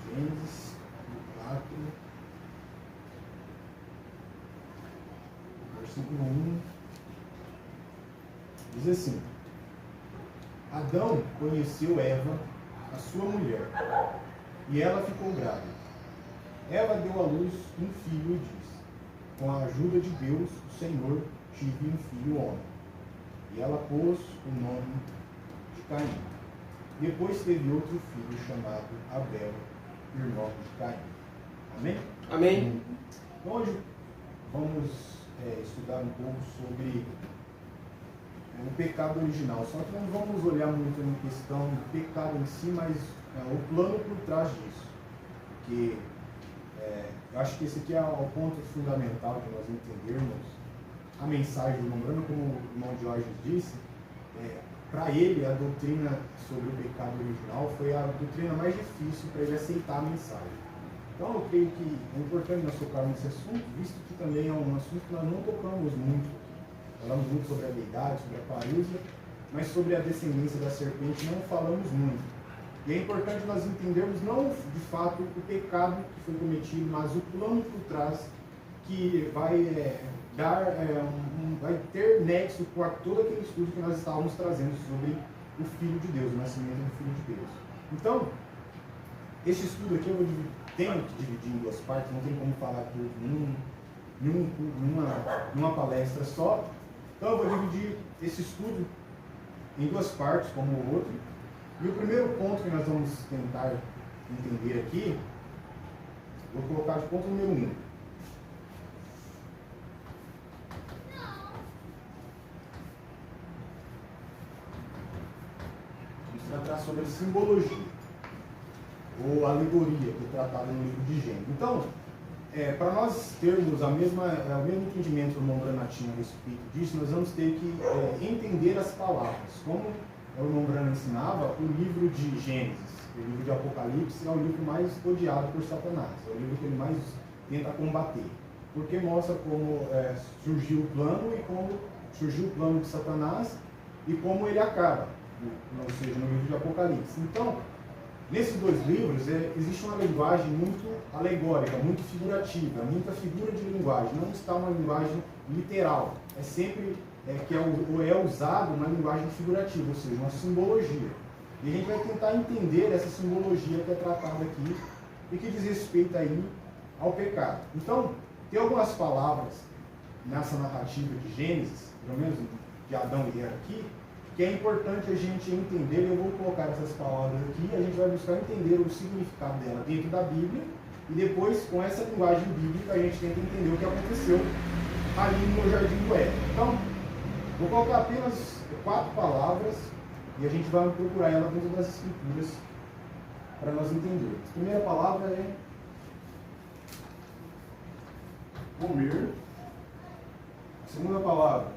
Gênesis 4, versículo 1, diz assim: Adão conheceu Eva, a sua mulher, e ela ficou grávida. Eva deu à luz um filho e disse: Com a ajuda de Deus, o Senhor, tive um filho homem. E ela pôs o nome de Caim. Depois teve outro filho chamado Abel, irmão de Caim. Amém? Amém. Então, hoje vamos estudar um pouco sobre o pecado original. Só que não vamos olhar muito na questão do pecado em si, mas o plano por trás disso. Porque eu acho que esse aqui é o ponto fundamental de nós entendermos a mensagem do Nombrando, como o irmão Diógenes disse. Para ele, a doutrina sobre o pecado original foi a doutrina mais difícil para ele aceitar a mensagem. Então, eu creio que é importante nós tocarmos nesse assunto, visto que também é um assunto que nós não tocamos muito. Falamos muito sobre a deidade, sobre a parúzia, mas sobre a descendência da serpente não falamos muito. E é importante nós entendermos não de fato o pecado que foi cometido, mas o plano por trás que vai vai ter nexo com todo aquele estudo que nós estávamos trazendo sobre o Filho de Deus, o nascimento do Filho de Deus. Então, esse estudo aqui eu tenho que dividir em duas partes, não tem como falar tudo numa palestra só. Então eu vou dividir esse estudo em duas partes, como o outro. E o primeiro ponto que nós vamos tentar entender aqui, vou colocar de ponto número 1. Vamos tratar sobre a simbologia, ou alegoria, que é tratada no livro de Gênesis. Então, para nós termos o mesmo entendimento que o Nombrana tinha a respeito disso, nós vamos ter que entender as palavras. Como o Nombrana ensinava, o livro de Gênesis, o livro de Apocalipse, é o livro mais odiado por Satanás, é o livro que ele mais tenta combater, porque mostra como surgiu o plano e como surgiu o plano de Satanás e como ele acaba, ou seja, no livro de Apocalipse. Então, nesses dois livros existe uma linguagem muito alegórica, muito figurativa, muita figura de linguagem, não está uma linguagem literal, é sempre que é usado uma linguagem figurativa, ou seja, uma simbologia. E a gente vai tentar entender essa simbologia que é tratada aqui e que diz respeito aí ao pecado. Então, tem algumas palavras nessa narrativa de Gênesis, pelo menos de Adão e Eva aqui, que é importante a gente entender. Eu vou colocar essas palavras aqui, a gente vai buscar entender o significado dela dentro da Bíblia, e depois, com essa linguagem bíblica, a gente tenta entender o que aconteceu ali no Jardim do Éden. Então, vou colocar apenas 4 palavras, e a gente vai procurar ela dentro das Escrituras, para nós entendermos. A primeira palavra é comer. A segunda palavra,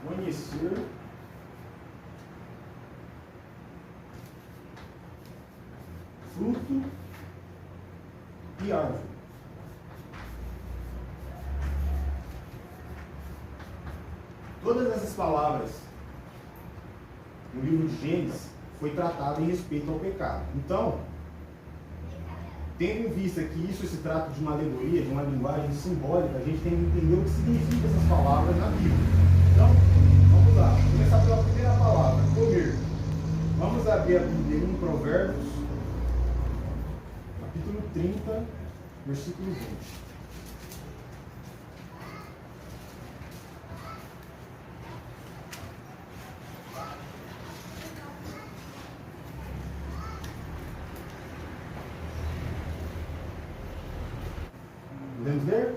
conhecer. Fruto e árvore. Todas essas palavras no livro de Gênesis foi tratado em respeito ao pecado. Então, tendo em vista que isso se trata de uma alegoria, de uma linguagem simbólica, a gente tem que entender o que significa essas palavras na Bíblia. Então, vamos lá. Vou começar pela primeira palavra, comer. Vamos abrir a Bíblia em Provérbios, capítulo 30, versículo 20. Podemos ler?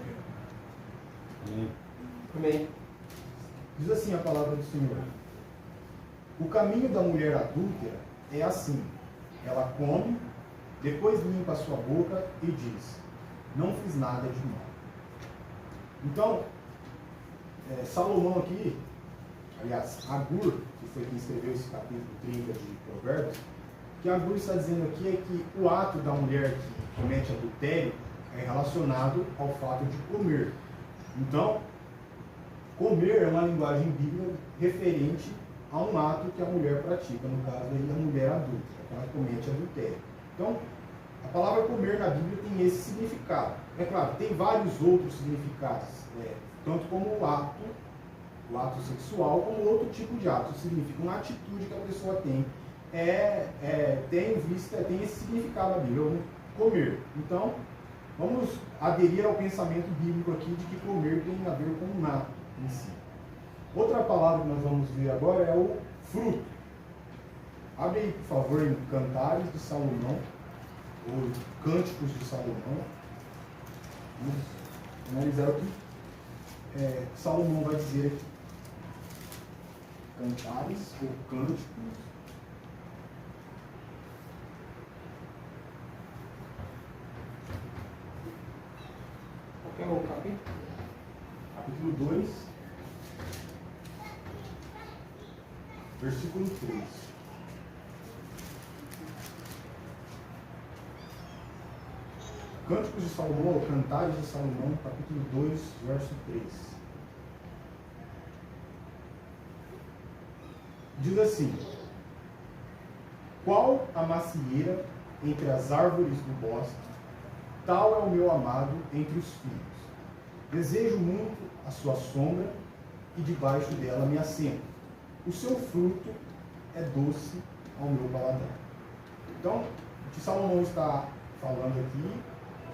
Amém. Diz assim a palavra do Senhor: o caminho da mulher adúltera é assim: ela come, depois limpa a sua boca e diz: não fiz nada de mal. Então, Salomão aqui, aliás, Agur, que foi quem escreveu esse capítulo 30 de Provérbios, o que Agur está dizendo aqui é que o ato da mulher que comete adultério é relacionado ao fato de comer. Então, comer é uma linguagem bíblica referente a um ato que a mulher pratica, no caso aí a mulher adulta, que ela comete adultério. Então, a palavra comer na Bíblia tem esse significado. É claro, tem vários outros significados, tanto como o ato sexual, como outro tipo de ato. Isso significa uma atitude que a pessoa tem. Tem esse significado na Bíblia, comer. Então, vamos aderir ao pensamento bíblico aqui de que comer tem a ver com um ato em si. Outra palavra que nós vamos ver agora é o fruto. Abre aí, por favor, em Cantares de Salomão, ou Cânticos de Salomão. Vamos analisar o que Salomão vai dizer aqui. Cantares ou Cânticos. Qual é o capítulo? Capítulo 2, versículo 3. Cânticos de Salomão, ou Cantares de Salomão, capítulo 2, verso 3. Diz assim: qual a macieira entre as árvores do bosque, tal é o meu amado entre os filhos. Desejo muito a sua sombra e debaixo dela me assento. O seu fruto é doce ao meu paladar. Então, o que Salomão está falando aqui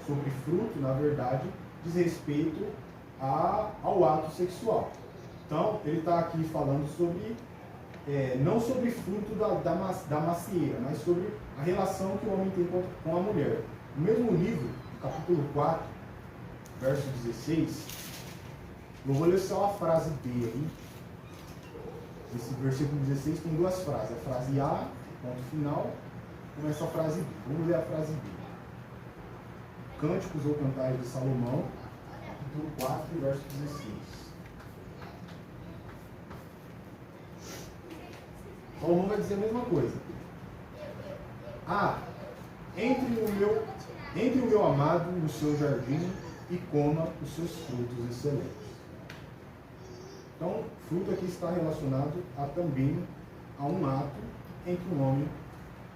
sobre fruto, na verdade, diz respeito ao ato sexual. Então, ele está aqui falando sobre, não sobre fruto da macieira, mas sobre a relação que o homem tem com a mulher. No mesmo livro, capítulo 4, verso 16, eu vou ler só a frase B aí. Esse versículo 16 tem duas frases. A frase A, ponto final, começa a frase B. Vamos ler a frase B. Cânticos ou Cantares de Salomão, capítulo 4, verso 16. Salomão vai dizer a mesma coisa. Entre o meu amado no seu jardim e coma os seus frutos excelentes. Então, fruto aqui está relacionado também a um ato entre um homem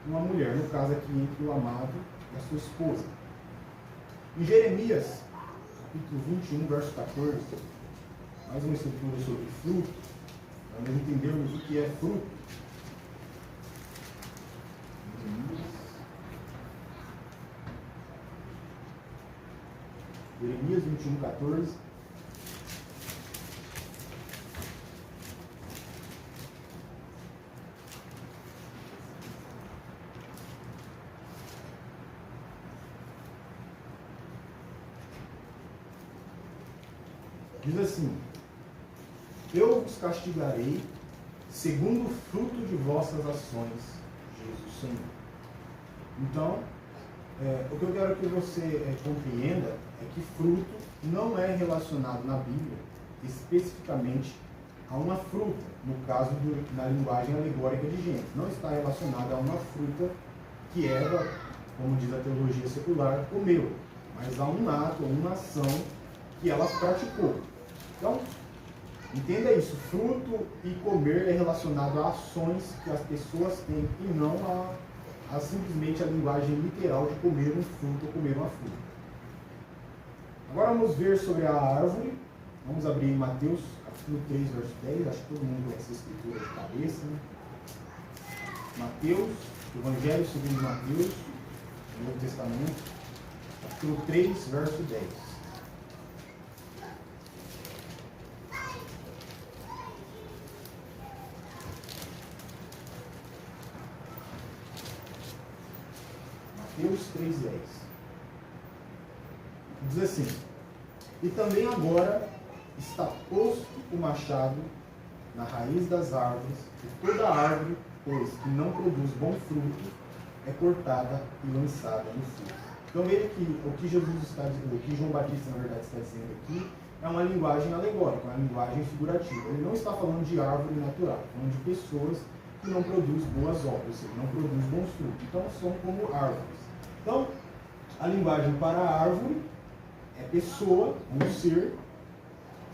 e uma mulher. No caso aqui, entre o amado e a sua esposa. Em Jeremias, capítulo 21, verso 14, mais uma escritura sobre fruto, para nós entendermos o que é fruto. Jeremias 21, 14. Diz assim: eu vos castigarei segundo o fruto de vossas ações, diz o Senhor. Então, o que eu quero que você compreenda é que fruto não é relacionado na Bíblia especificamente a uma fruta, no caso na linguagem alegórica de Gênesis. Não está relacionado a uma fruta que Eva, como diz a teologia secular, comeu, mas a um ato, a uma ação que ela praticou. Então, entenda isso, fruto e comer é relacionado a ações que as pessoas têm e não a simplesmente a linguagem literal de comer um fruto ou comer uma fruta. Agora vamos ver sobre a árvore. Vamos abrir em Mateus, capítulo 3, verso 10. Acho que todo mundo conhece essa escritura de cabeça, né? Mateus, Evangelho segundo Mateus, Novo Testamento, capítulo 3, verso 10. Mateus 3,10. Diz assim: e também agora está posto o machado na raiz das árvores, e toda árvore, pois, que não produz bom fruto, é cortada e lançada no fogo. Então veja que o que Jesus está dizendo, o que João Batista na verdade está dizendo aqui, é uma linguagem alegórica, uma linguagem figurativa. Ele não está falando de árvore natural, está falando de pessoas que não produzem boas obras, ou seja, não produzem bons frutos. Então são como árvores. Então, a linguagem para a árvore é pessoa, um ser,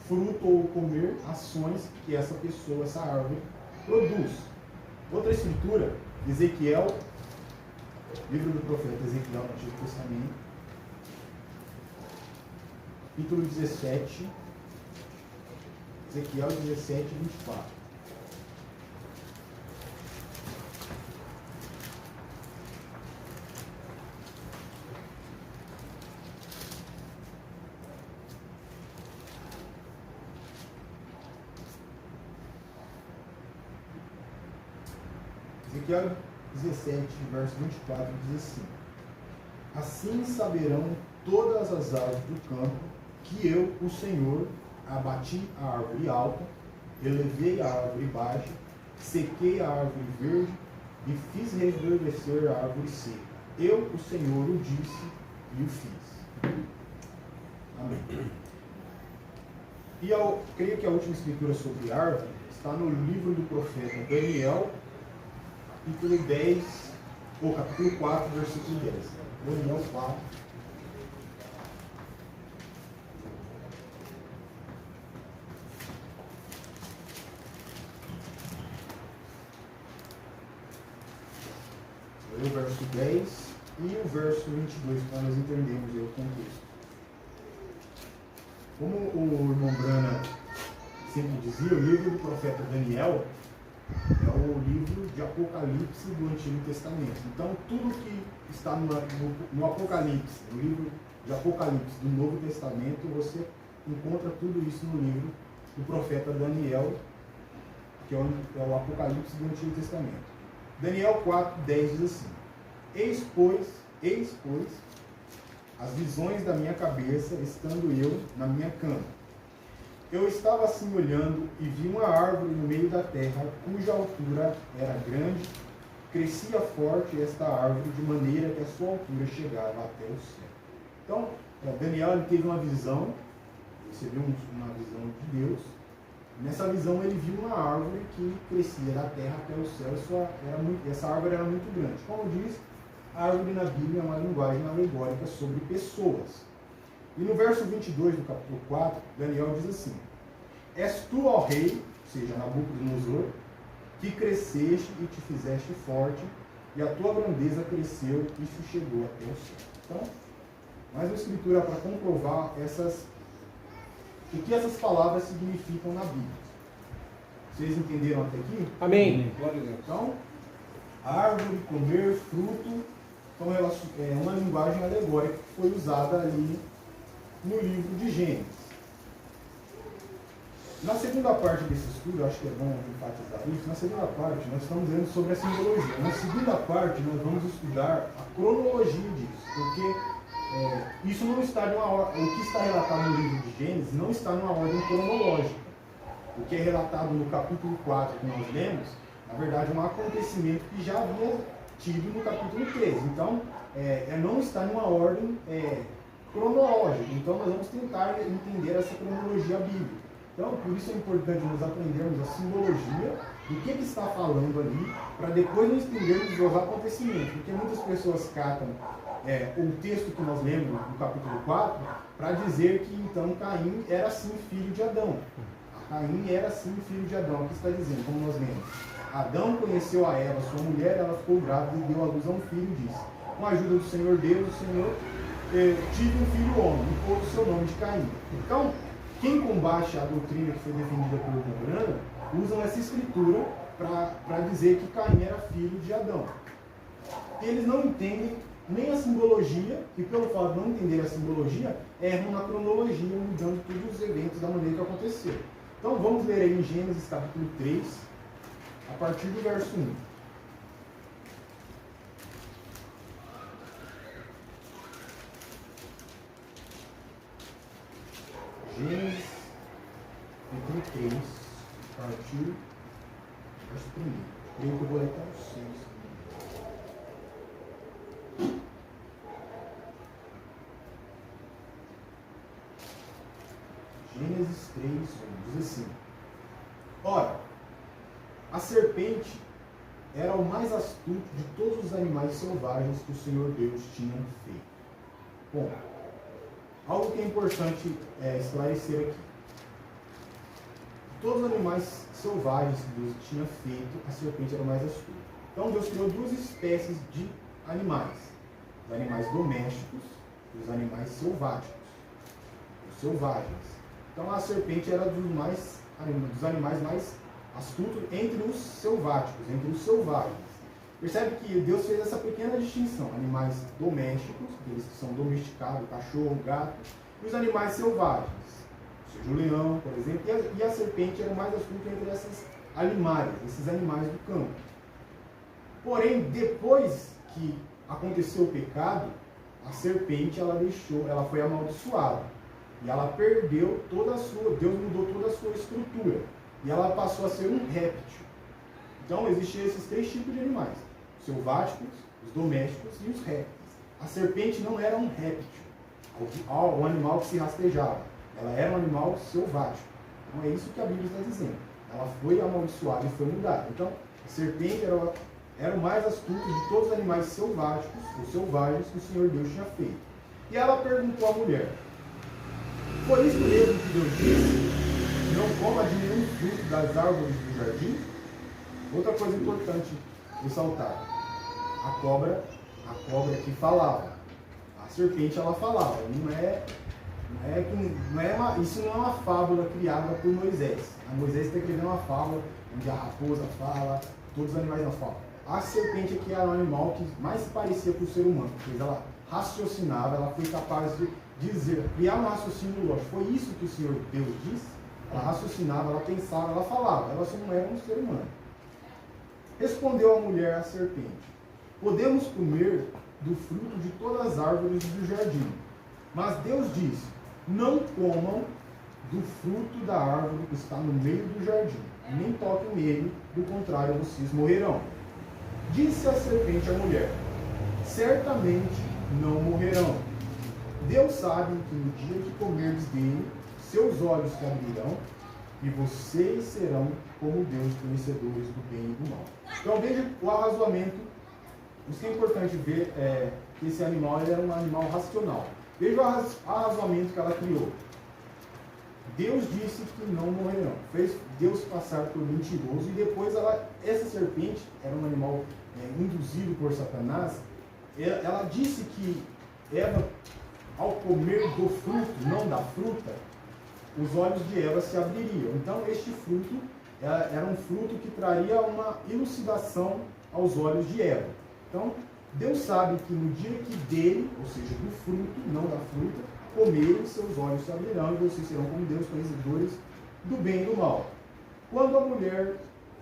fruto ou comer, ações que essa pessoa, essa árvore produz. Outra escritura, Ezequiel, livro do profeta Ezequiel no Antigo Testamento, capítulo 17, Ezequiel 17, 24. Ezequiel 17, verso 24, diz assim: assim saberão todas as árvores do campo que eu, o Senhor, abati a árvore alta, elevei a árvore baixa, sequei a árvore verde e fiz reverdecer a árvore seca. Eu, o Senhor, o disse e o fiz. Amém. E eu creio que a última escritura sobre árvore está no livro do profeta Daniel, capítulo 10, ou capítulo 4, versículo 10. Daniel 4. O verso 10 e o verso 22, para nós entendermos o contexto. Como o irmão Brana sempre dizia, o livro do profeta Daniel é o livro de Apocalipse do Antigo Testamento. Então, tudo que está no Apocalipse, no livro de Apocalipse do Novo Testamento, você encontra tudo isso no livro do profeta Daniel, que é o Apocalipse do Antigo Testamento. Daniel 4, 10 diz assim: eis, pois, as visões da minha cabeça, estando eu na minha cama. Eu estava assim olhando e vi uma árvore no meio da terra, cuja altura era grande, crescia forte esta árvore, de maneira que a sua altura chegava até o céu. Então, Daniel ele teve uma visão, recebeu uma visão de Deus. Nessa visão ele viu uma árvore que crescia da terra até o céu, essa árvore era muito grande. Como diz, a árvore na Bíblia é uma linguagem alegórica sobre pessoas. E no verso 22 do capítulo 4, Daniel diz assim: és tu, ó rei, ou seja, Nabucodonosor, que cresceste e te fizeste forte, e a tua grandeza cresceu e se chegou até o céu. Então, mais uma escritura para comprovar o que essas palavras significam na Bíblia. Vocês entenderam até aqui? Amém. Então, árvore, comer, fruto, então é uma linguagem alegórica que foi usada ali no livro de Gênesis. Na segunda parte desse estudo, acho que é bom enfatizar isso, na segunda parte nós estamos vendo sobre a simbologia. Na segunda parte nós vamos estudar a cronologia disso, porque isso não está numa ordem, o que está relatado no livro de Gênesis não está numa ordem cronológica. O que é relatado no capítulo 4 que nós lemos, na verdade é um acontecimento que já havia tido no capítulo 13. Então, não está numa ordem cronológica. Então, nós vamos tentar entender essa cronologia bíblica. Então, por isso é importante nós aprendermos a simbologia do que ele está falando ali, para depois nós entendermos os acontecimentos. Porque muitas pessoas catam o texto que nós lemos no capítulo 4 para dizer que então Caim era sim filho de Adão. Caim era sim filho de Adão. Aqui está dizendo, como nós lemos: Adão conheceu a Eva, sua mulher, ela ficou grávida e deu à luz a um filho e disse: com a ajuda do Senhor Deus, o Senhor tive um filho homem, e pôs o seu nome de Caim. Então, quem combate a doutrina que foi defendida pelo Brana, usam essa escritura para dizer que Caim era filho de Adão. Eles não entendem nem a simbologia, e pelo fato de não entender a simbologia, erram na cronologia, mudando todos os eventos da maneira que aconteceu. Então vamos ler aí em Gênesis capítulo 3, a partir do verso 1. Gênesis capítulo 3, a partir do verso 1. Creio que eu vou ler até o 6. Gênesis 3, 1, diz assim: ora, a serpente era o mais astuto de todos os animais selvagens que o Senhor Deus tinha feito. Bom, algo que é importante esclarecer aqui. todos os animais selvagens que Deus tinha feito, a serpente era o mais astuta. Então Deus criou duas espécies de animais: os animais domésticos e os animais selváticos, os selvagens. Então a serpente era dos animais mais astutos entre os selváticos, entre os selvagens. Percebe que Deus fez essa pequena distinção: animais domésticos, aqueles que são domesticados, cachorro, gato, e os animais selvagens, ou seja, o leão, por exemplo, e a serpente era o mais astuto entre esses animais do campo. Porém, depois que aconteceu o pecado, a serpente ela foi amaldiçoada. E ela perdeu Deus mudou toda a sua estrutura. E ela passou a ser um réptil. Então, existiam esses três tipos de animais: os selváticos, os domésticos e os répteis. A serpente não era um réptil, um animal que se rastejava. Ela era um animal selvático. Então, é isso que a Bíblia está dizendo. Ela foi amaldiçoada e foi mudada. Então, a serpente era o mais astuto de todos os animais selváticos, ou selvagens, que o Senhor Deus tinha feito. E ela perguntou à mulher: foi isso mesmo que Deus disse? Não coma de nenhum fruto das árvores do jardim? Outra coisa importante ressaltar: a cobra que falava. A serpente, ela falava. Isso não é uma fábula criada por Moisés. A Moisés está escrevendo uma fábula onde a raposa fala, todos os animais não falam. A serpente aqui era um animal que mais se parecia com o ser humano, porque ela raciocinava, ela foi capaz de criar um raciocínio lógico. Foi isso que o Senhor Deus disse? Ela raciocinava, ela pensava, ela falava, ela só não era um ser humano. Respondeu a mulher à serpente: podemos comer do fruto de todas as árvores do jardim. Mas Deus disse: não comam do fruto da árvore que está no meio do jardim, nem toquem nele, do contrário vocês morrerão. Disse a serpente à mulher: certamente não morrerão. Deus sabe que no dia que comerdes dele, seus olhos se abrirão, e vocês serão como Deus, conhecedores do bem e do mal. Então veja o arrazoamento. Isso que é importante ver, que esse animal era um animal racional. Veja o arrazoamento que ela criou. Deus disse que não morrerão. Fez Deus passar por mentiroso, e depois essa serpente era um animal induzido por Satanás. Ela disse que Eva, ao comer do fruto, não da fruta, os olhos de Eva se abririam. Então este fruto era um fruto que traria uma elucidação aos olhos de Eva. Então Deus sabe que no dia que dele, ou seja, do fruto, não da fruta, comerem, seus olhos se abrirão, e vocês serão como Deus, conhecedores do bem e do mal. Quando a mulher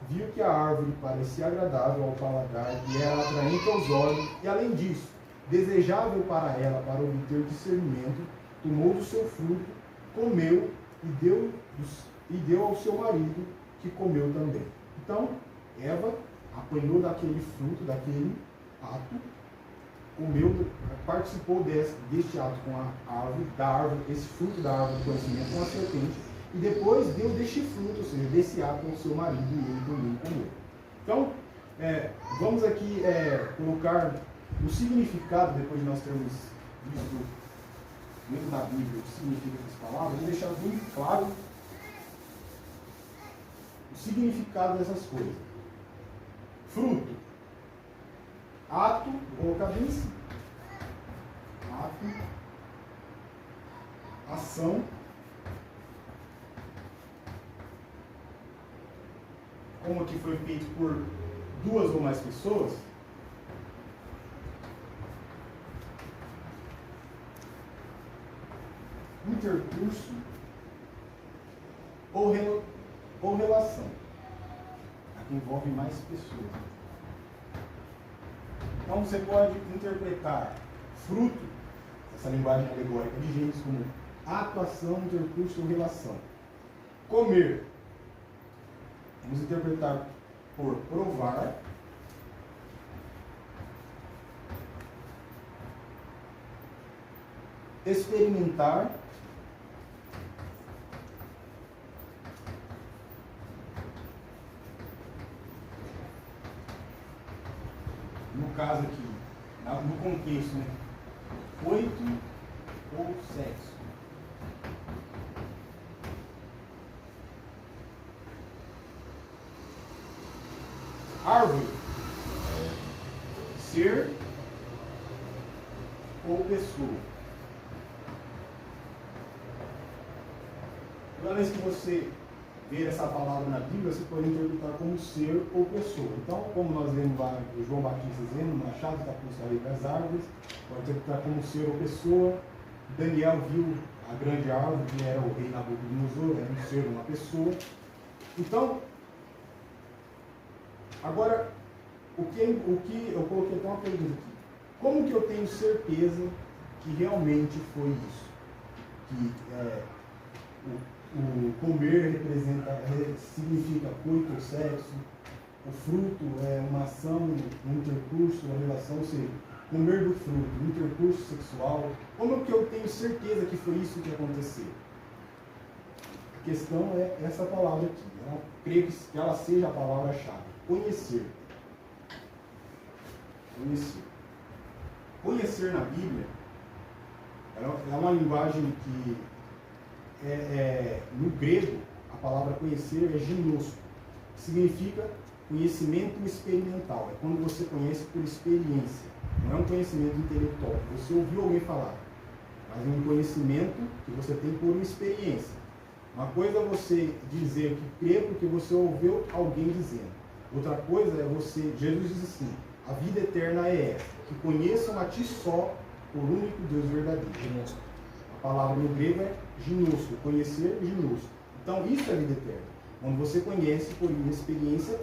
viu que a árvore parecia agradável ao paladar e era atraente aos olhos, e além disso, desejável para ela para obter discernimento, tomou do seu fruto, comeu e deu ao seu marido, que comeu também. Então, Eva apanhou daquele fruto, daquele ato, comeu, participou deste ato com a árvore, esse fruto da árvore do conhecimento com a serpente, e depois deu deste fruto, ou seja, desse ato ao seu marido, e ele também comeu. Então, vamos aqui colocar o significado, depois de nós termos visto dentro da Bíblia o que significa essas palavras, vou deixar muito claro o significado dessas coisas. Fruto, ato, vou colocar bem assim, ato, ação, como aqui foi feito por duas ou mais pessoas, intercurso ou relação. Aqui envolve mais pessoas. Então você pode interpretar fruto, essa linguagem alegórica de Gênesis, como atuação, intercurso ou relação. Comer, vamos interpretar por provar. Experimentar. No caso aqui, no contexto, né? Coito ou sexo. árvore, ser ou pessoa. Toda vez que você ver essa palavra na Bíblia, você pode interpretar como ser ou pessoa. Então, como nós lemos lá o João Batista dizendo, Machado está com das árvores, pode interpretar como ser ou pessoa. Daniel viu a grande árvore, que era o rei Nabucodonosor, era um ser, uma pessoa. Então, agora, o que eu coloquei até uma pergunta aqui. Como que eu tenho certeza que realmente foi isso? Que o comer significa coito ou sexo, o fruto é uma ação, um intercurso, uma relação, ou seja, comer do fruto, um intercurso sexual. Como que eu tenho certeza que foi isso que aconteceu? A questão é essa palavra aqui. Eu creio que ela seja a palavra-chave. Conhecer. Conhecer. Conhecer na Bíblia é uma linguagem que no grego, a palavra conhecer é ginosko, que significa conhecimento experimental. É quando você conhece por experiência. Não é um conhecimento intelectual. Você ouviu alguém falar, mas é um conhecimento que você tem por uma experiência. Uma coisa é você dizer que crê porque você ouviu alguém dizendo. Outra coisa é você, Jesus diz assim, a vida eterna é essa, que conheçam a ti só, o único Deus verdadeiro. A palavra no grego é ginosko, conhecer ginosko. Então isso é vida eterna, quando você conhece por uma experiência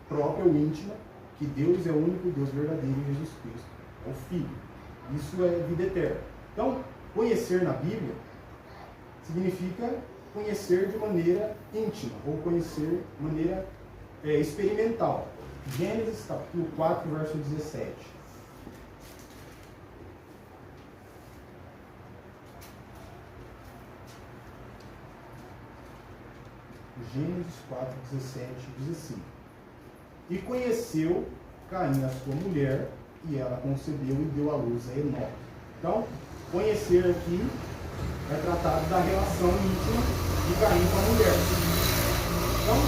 própria ou íntima que Deus é o único Deus verdadeiro em Jesus Cristo, é o Filho. Isso é vida eterna. Então, conhecer na Bíblia significa conhecer de maneira íntima, ou conhecer de maneira experimental. Gênesis capítulo 4, verso 17. Gênesis 4, 17 diz assim: E conheceu Caim a sua mulher, e ela concebeu e deu à luz a Enoque. Então, conhecer aqui é tratado da relação íntima de Caim com a mulher. Então,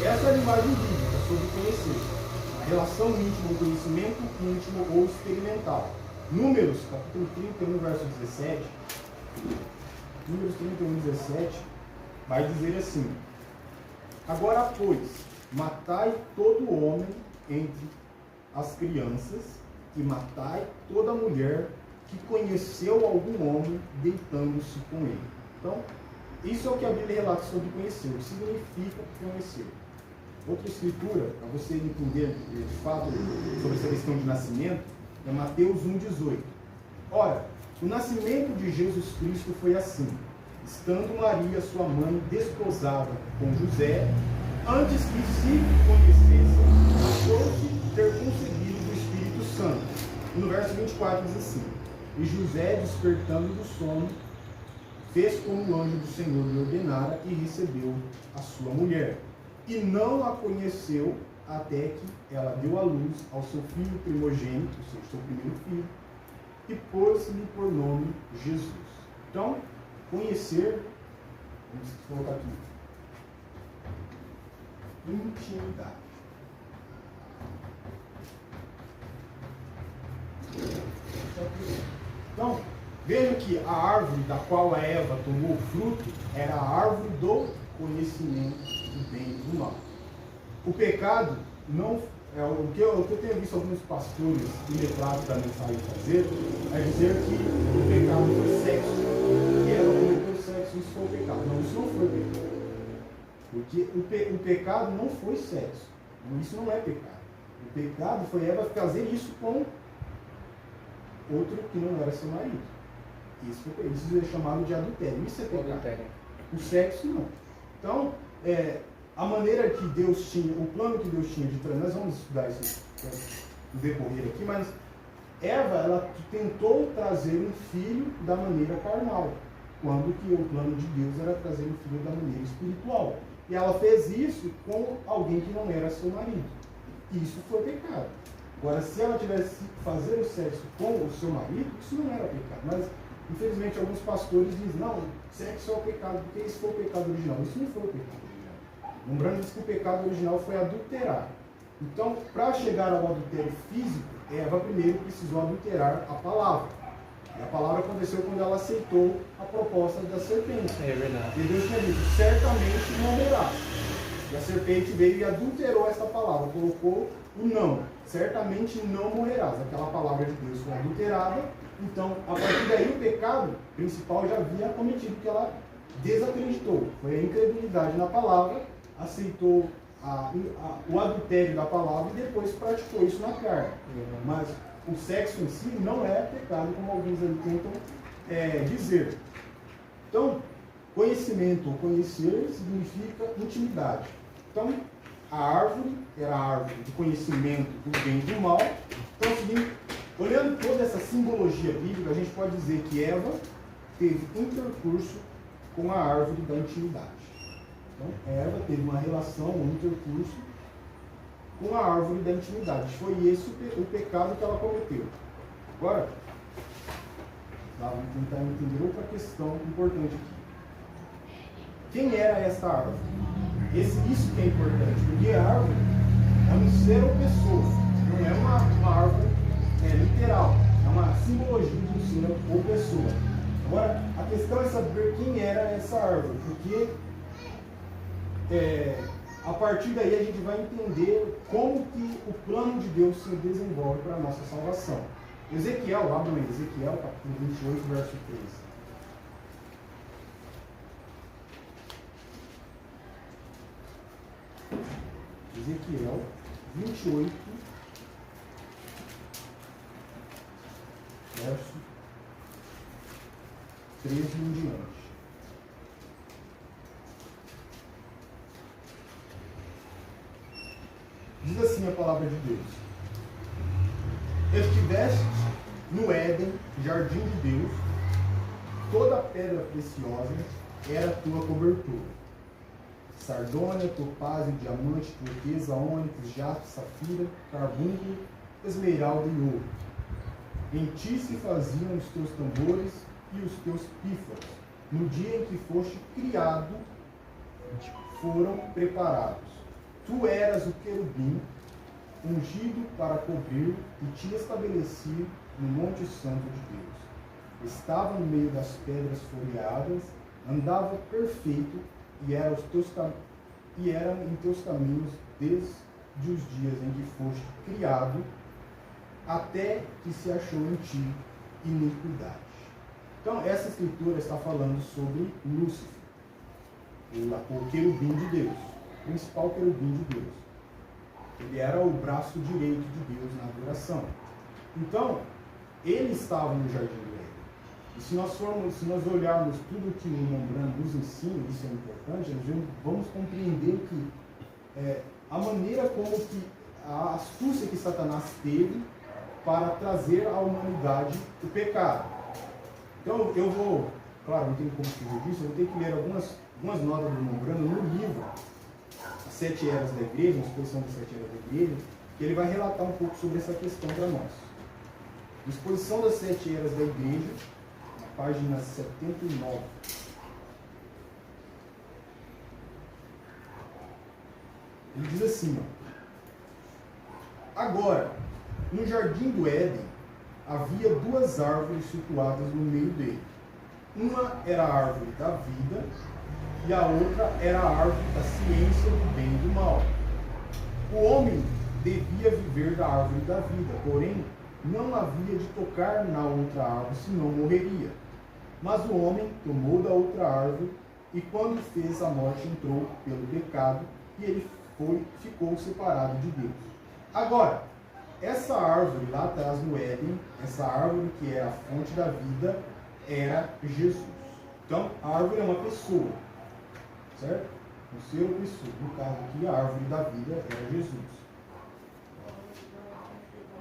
essa é a linguagem bíblica sobre conhecer. A relação íntima, o conhecimento íntimo ou experimental. Números, capítulo 31, verso 17. Números 31, 17, vai dizer assim: Agora, pois, matai todo homem entre as crianças, e matai toda mulher que conheceu algum homem deitando-se com ele. Então, isso é o que a Bíblia relata sobre conhecer. O que significa conhecer? Outra escritura, para você entender de fato sobre essa questão de nascimento, é Mateus 1,18. Ora, o nascimento de Jesus Cristo foi assim: estando Maria, sua mãe, desposada com José, antes que se conhecessem, achou-se ter concebido do Espírito Santo. E no verso 24 diz assim: E José, despertando do sono, fez como o anjo do Senhor lhe ordenara e recebeu a sua mulher. E não a conheceu até que ela deu à luz ao seu filho primogênito, ou seja, seu primeiro filho, e pôs-lhe por nome Jesus. Então, conhecer, vamos colocar aqui, intimidade. Então, veja que a árvore da qual a Eva tomou fruto era a árvore do conhecimento do bem e do mal. O pecado não o que eu tenho visto alguns pastores e letrados da mensagem fazer é dizer que o pecado foi sexo, que ela cometeu sexo, isso foi o pecado. Não, isso não foi pecado. Porque o pecado não foi sexo. Isso não é pecado. O pecado foi Eva fazer isso com outro que não era seu marido. Isso é chamado de adultério. Isso é pecado. O sexo não. Então, a maneira que Deus tinha, o plano que Deus tinha de trazer, nós vamos estudar isso no decorrer aqui, mas Eva, ela tentou trazer um filho da maneira carnal, quando que o plano de Deus era trazer um filho da maneira espiritual. E ela fez isso com alguém que não era seu marido. Isso foi pecado. Agora, se ela tivesse fazendo sexo com o seu marido, isso não era pecado. Mas, infelizmente, alguns pastores dizem, não, sexo é o pecado, porque esse foi o pecado original. Isso não foi o pecado original. Lembrando que o pecado original foi adulterar. Então, para chegar ao adultério físico, Eva primeiro precisou adulterar a palavra. E a palavra aconteceu quando ela aceitou a proposta da serpente. É verdade. E Deus tinha dito, certamente não morrerás. E a serpente veio e adulterou essa palavra, colocou o não, certamente não morrerás. Aquela palavra de Deus foi adulterada, então a partir daí o pecado principal já havia cometido, que ela desacreditou. Foi a incredulidade na palavra, aceitou o adultério da palavra e depois praticou isso na carne. Mas o sexo em si não é pecado, como alguns ali tentam dizer. Então, conhecimento ou conhecer significa intimidade. Então, a árvore era a árvore de conhecimento do bem e do mal. Então, é o seguinte, olhando toda essa simbologia bíblica, a gente pode dizer que Eva teve intercurso com a árvore da intimidade. Então, Eva teve uma relação, um intercurso com a árvore da intimidade. Foi esse o pecado que ela cometeu. Agora, vamos tentar entender outra questão importante aqui. Quem era essa árvore? Isso que é importante, porque a árvore é um ser ou pessoa, não é uma árvore literal, é uma simbologia de um ser ou pessoa. Agora, a questão é saber quem era essa árvore, porque a partir daí a gente vai entender como que o plano de Deus se desenvolve para a nossa salvação. Ezequiel, abram aí, Ezequiel, capítulo 28, verso 3. Ezequiel 28, verso 13 em diante. Diz assim a palavra de Deus: estiveste no Éden, jardim de Deus, toda pedra preciosa era a tua cobertura. Sardônia, topázio, diamante, turquesa, ônix, jaspe, safira, carbúnculo, esmeralda e ouro. Em ti se faziam os teus tambores e os teus pífaros. No dia em que foste criado, foram preparados. Tu eras o querubim, ungido para cobrir, e te estabeleci no Monte Santo de Deus. Estava no meio das pedras folheadas, andava perfeito, e eram em teus caminhos desde os dias em que foste criado, até que se achou em ti iniquidade. Então, essa escritura está falando sobre Lúcifer, o querubim de Deus, o principal querubim de Deus. Ele era o braço direito de Deus na adoração. Então, ele estava no jardim do Éden. E se nós olharmos tudo que o Rembrandt nos ensina, isso é importante, nós vamos compreender que a maneira como que a astúcia que Satanás teve para trazer à humanidade o pecado. Então, eu vou, claro, não tenho como fugir disso, eu vou ter que ler algumas notas do Rembrandt no livro As 7 Eras da Igreja, a exposição das 7 Eras da Igreja, que ele vai relatar um pouco sobre essa questão para nós. Exposição das 7 Eras da Igreja, na página 79. Ele diz assim, agora, no jardim do Éden, havia 2 árvores situadas no meio dele. Uma era a árvore da vida e a outra era a árvore da ciência do bem e do mal. O homem devia viver da árvore da vida, porém, não havia de tocar na outra árvore, senão morreria. Mas o homem tomou da outra árvore, e quando fez a morte, entrou pelo pecado, e ele ficou separado de Deus. Agora, essa árvore lá atrás no Éden, essa árvore que é a fonte da vida, era Jesus. Então, a árvore é uma pessoa, certo? Um ser ou pessoa. No caso aqui, a árvore da vida era Jesus.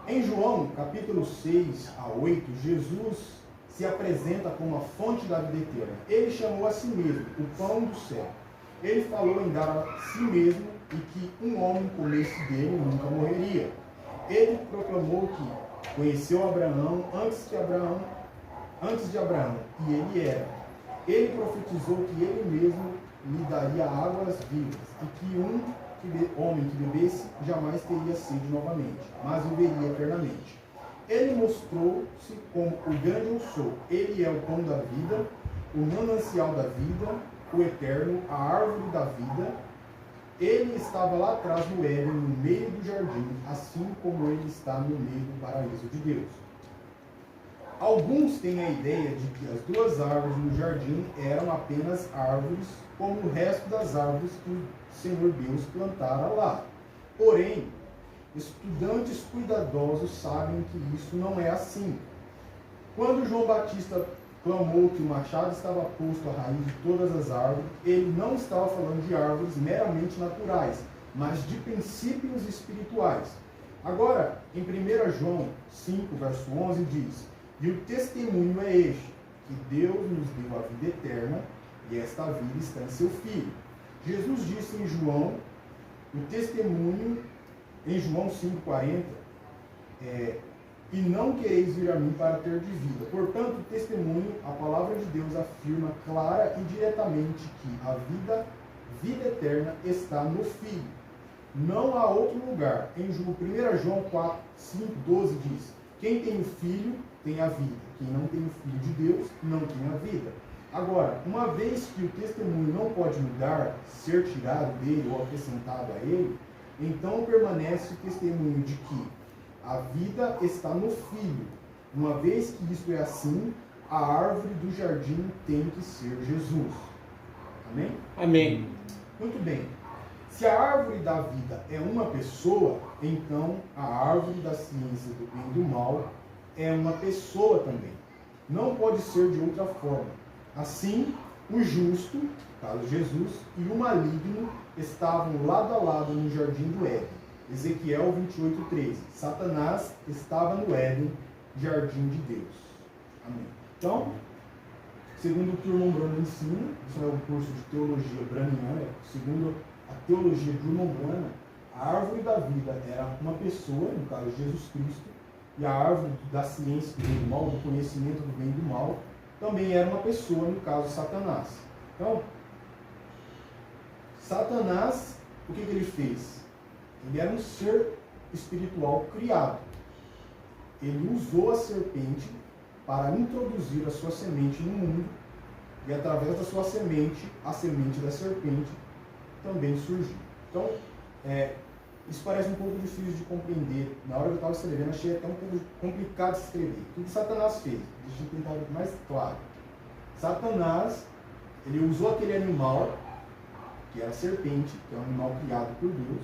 Em João, capítulo 6 a 8, Jesus se apresenta como a fonte da vida eterna. Ele chamou a si mesmo o pão do céu. Ele falou em dar a si mesmo e que um homem comesse dele nunca morreria. Ele proclamou que conheceu Abraão antes de Abraão, e ele era. Ele profetizou que ele mesmo lhe daria águas vivas, e que um homem que bebesse jamais teria sede novamente, mas viveria eternamente. Ele mostrou-se como o grande eu sou. Ele é o pão da vida, o manancial da vida, o eterno, a árvore da vida. Ele estava lá atrás no Éden, no meio do jardim, assim como ele está no meio do paraíso de Deus. Alguns têm a ideia de que as duas árvores no jardim eram apenas árvores, como o resto das árvores que o Senhor Deus plantara lá. Porém, estudantes cuidadosos sabem que isso não é assim. Quando João Batista clamou que o machado estava posto à raiz de todas as árvores, ele não estava falando de árvores meramente naturais, mas de princípios espirituais. Agora, em 1 João 5, verso 11, diz: "E o testemunho é este, que Deus nos deu a vida eterna, e esta vida está em seu Filho." Jesus disse em João, o testemunho, em João 5,40, "E não quereis vir a mim para ter de vida." Portanto, o testemunho, a palavra de Deus afirma clara e diretamente que a vida eterna está no Filho. Não há outro lugar. Em 1 João 4, 5, 12 diz: "Quem tem o Filho tem a vida. Quem não tem o Filho de Deus não tem a vida." Agora, uma vez que o testemunho não pode mudar, ser tirado dele ou acrescentado a ele, então permanece o testemunho de que a vida está no Filho. Uma vez que isso é assim, a árvore do jardim tem que ser Jesus. Amém? Amém. Muito bem. Se a árvore da vida é uma pessoa, então a árvore da ciência do bem e do mal é uma pessoa também. Não pode ser de outra forma. Assim, o justo, caso Jesus, e o maligno estavam lado a lado no jardim do Éden. Ezequiel 28:13. Satanás estava no Éden, jardim de Deus. Amém. Então, segundo o que o irmão Brano ensina, isso é um curso de teologia braniana, segundo a teologia de irmão Brana, a árvore da vida era uma pessoa, no caso Jesus Cristo, e a árvore da ciência do bem e do mal, do conhecimento do bem e do mal, também era uma pessoa, no caso Satanás. Então, Satanás, o que ele fez? Ele era um ser espiritual criado. Ele usou a serpente para introduzir a sua semente no mundo, e através da sua semente, a semente da serpente também surgiu. Então, isso parece um pouco difícil de compreender. Na hora que eu estava escrevendo, achei até um pouco complicado de escrever. O que Satanás fez? Deixa eu tentar ver mais claro. Satanás, ele usou aquele animal, que era a serpente, que é um animal criado por Deus,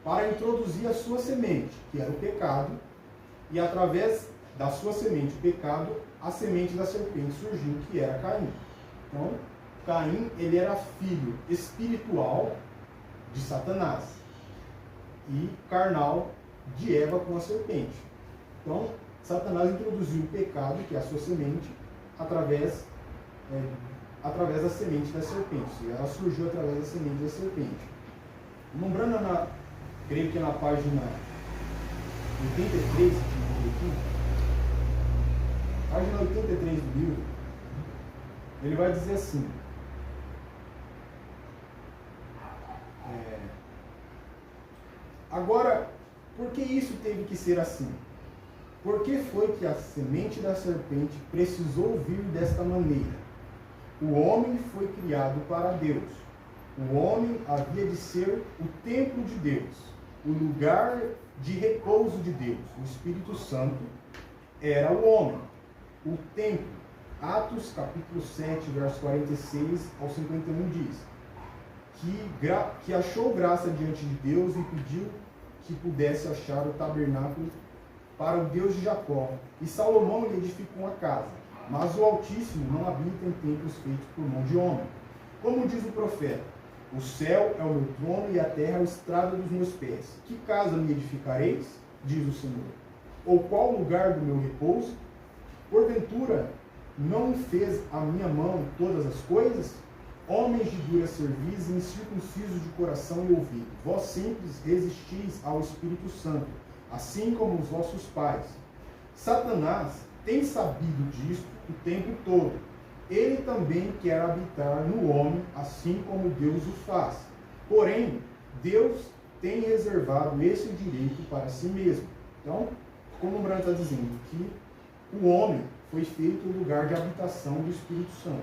para introduzir a sua semente, que era o pecado, e através da sua semente, o pecado, a semente da serpente surgiu, que era Caim. Então, Caim, ele era filho espiritual de Satanás e carnal de Eva com a serpente. Então, Satanás introduziu o pecado, que é a sua semente, através da semente da serpente. Ela surgiu através da semente da serpente. Lembrando, creio que na página 83, página 83 do livro, ele vai dizer assim: agora, por que isso teve que ser assim? Por que foi que a semente da serpente precisou vir desta maneira? O homem foi criado para Deus. O homem havia de ser o templo de Deus, o lugar de repouso de Deus. O Espírito Santo era o homem, o templo. Atos capítulo 7, verso 46 ao 51 diz que achou graça diante de Deus e pediu que pudesse achar o tabernáculo para o Deus de Jacó. E Salomão lhe edificou uma casa, mas o Altíssimo não habita em templos feitos por mão de homem. Como diz o profeta: o céu é o meu trono e a terra é o estrado dos meus pés. Que casa me edificareis? Diz o Senhor. Ou qual lugar do meu repouso? Porventura, não fez a minha mão todas as coisas? Homens de dura cerviz, incircuncisos de coração e ouvido, vós sempre resistis ao Espírito Santo, assim como os vossos pais. Satanás tem sabido disto o tempo todo. Ele também quer habitar no homem, assim como Deus o faz. Porém, Deus tem reservado esse direito para si mesmo. Então, como o Brano está dizendo, que o homem foi feito o lugar de habitação do Espírito Santo.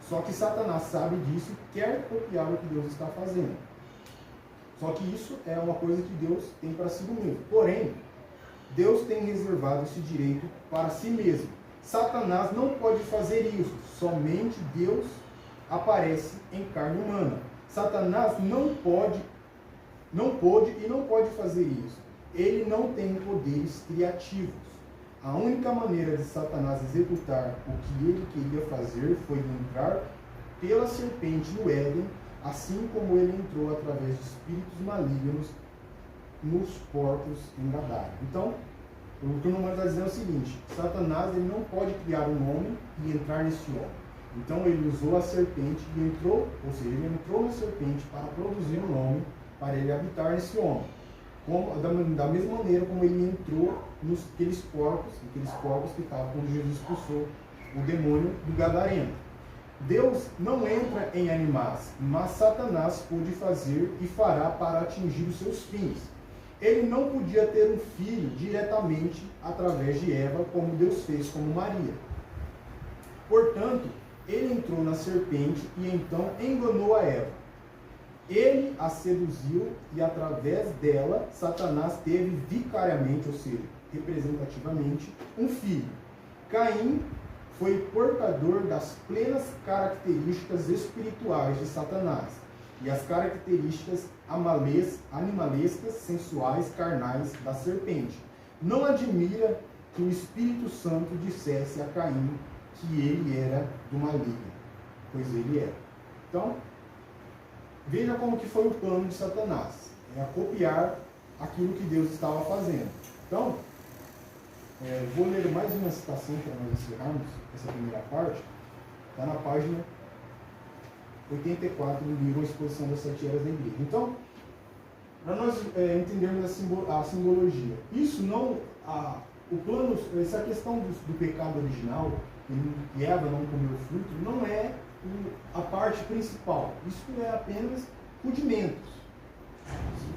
Só que Satanás sabe disso e quer copiar o que Deus está fazendo. Só que isso é uma coisa que Deus tem para si mesmo. Porém, Deus tem reservado esse direito para si mesmo. Satanás não pode fazer isso. Somente Deus aparece em carne humana. Satanás não pôde e não pode fazer isso. Ele não tem poderes criativos. A única maneira de Satanás executar o que ele queria fazer foi entrar pela serpente no Éden, assim como ele entrou através de espíritos malignos nos porcos em Gadara. Então, o que o Romano está dizendo é o seguinte: Satanás ele não pode criar um homem e entrar nesse homem. Então ele usou a serpente e entrou, ou seja, ele entrou na serpente para produzir um homem, para ele habitar nesse homem. Da mesma maneira como ele entrou naqueles porcos que estavam quando Jesus expulsou o demônio do Gadareno. Deus não entra em animais, mas Satanás pôde fazer e fará para atingir os seus fins. Ele não podia ter um filho diretamente através de Eva, como Deus fez com Maria. Portanto, ele entrou na serpente e então enganou a Eva. Ele a seduziu e através dela, Satanás teve vicariamente, ou seja, representativamente, um filho. Caim foi portador das plenas características espirituais de Satanás e as características animalescas, sensuais, carnais da serpente. Não admira que o Espírito Santo dissesse a Caim que ele era do maligno, pois ele era. Então, veja como que foi o plano de Satanás. É copiar aquilo que Deus estava fazendo. Então, vou ler mais uma citação para nós encerrarmos essa primeira parte. Está na página 84 do livro A Exposição das Sete Eras da Igreja. Então, para nós entendermos a simbologia, isso não, o plano, essa questão do pecado original, que Eva não comeu o fruto, não é a parte principal. Isso é apenas rudimentos.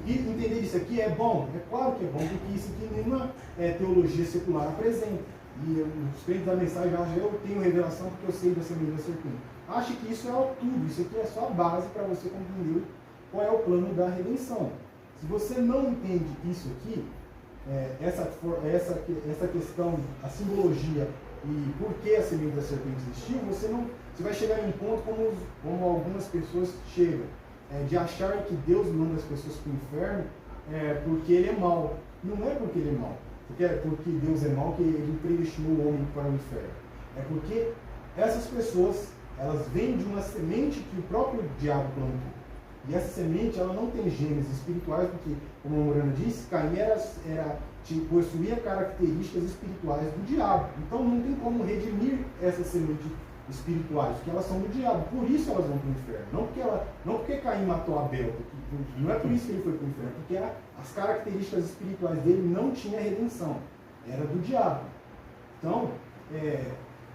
E entender isso aqui é bom? É claro que é bom, porque isso aqui nenhuma teologia secular apresenta. E os crentes da mensagem acham que eu tenho revelação porque eu sei da semente da serpente. Acha que isso é tudo, isso aqui é só a base para você compreender qual é o plano da redenção. Se você não entende isso aqui, essa questão, a simbologia e por que a semente da serpente existiu, você vai chegar em um ponto como algumas pessoas chegam, de achar que Deus manda as pessoas para o inferno porque ele é mau. Não é porque ele é mau, porque Deus é mau que ele predestinou o homem para o inferno. É porque essas pessoas, elas vêm de uma semente que o próprio diabo plantou. E essa semente, ela não tem genes espirituais, porque, como o Morano disse, Caim possuía características espirituais do diabo. Então não tem como redimir essas sementes espirituais, porque elas são do diabo. Por isso elas vão para o inferno. Não porque Caim matou Abel, não é por isso que ele foi para o inferno, porque as características espirituais dele não tinham redenção. Era do diabo. Então,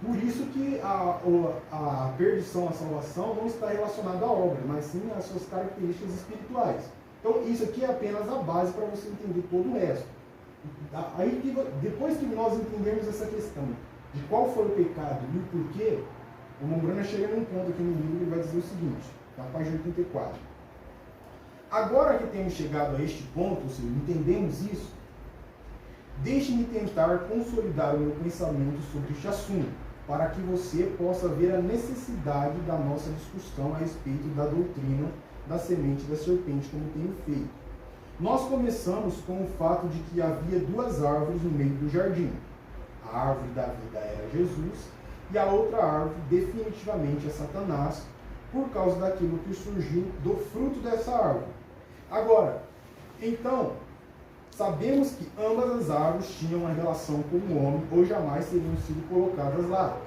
por isso que a perdição, a salvação não está relacionada à obra, mas sim às suas características espirituais. Então isso aqui é apenas a base para você entender todo o resto. Aí, depois que nós entendermos essa questão de qual foi o pecado e o porquê, o Mombrana chega num ponto aqui no livro que vai dizer o seguinte, na página 84. Agora que temos chegado a este ponto, ou seja, entendemos isso, deixe-me tentar consolidar o meu pensamento sobre este assunto, para que você possa ver a necessidade da nossa discussão a respeito da doutrina da semente da serpente, como tenho feito. Nós começamos com o fato de que havia duas árvores no meio do jardim. A árvore da vida era Jesus, e a outra árvore definitivamente é Satanás, por causa daquilo que surgiu do fruto dessa árvore. Agora, então, sabemos que ambas as árvores tinham uma relação com o homem ou jamais teriam sido colocadas lá.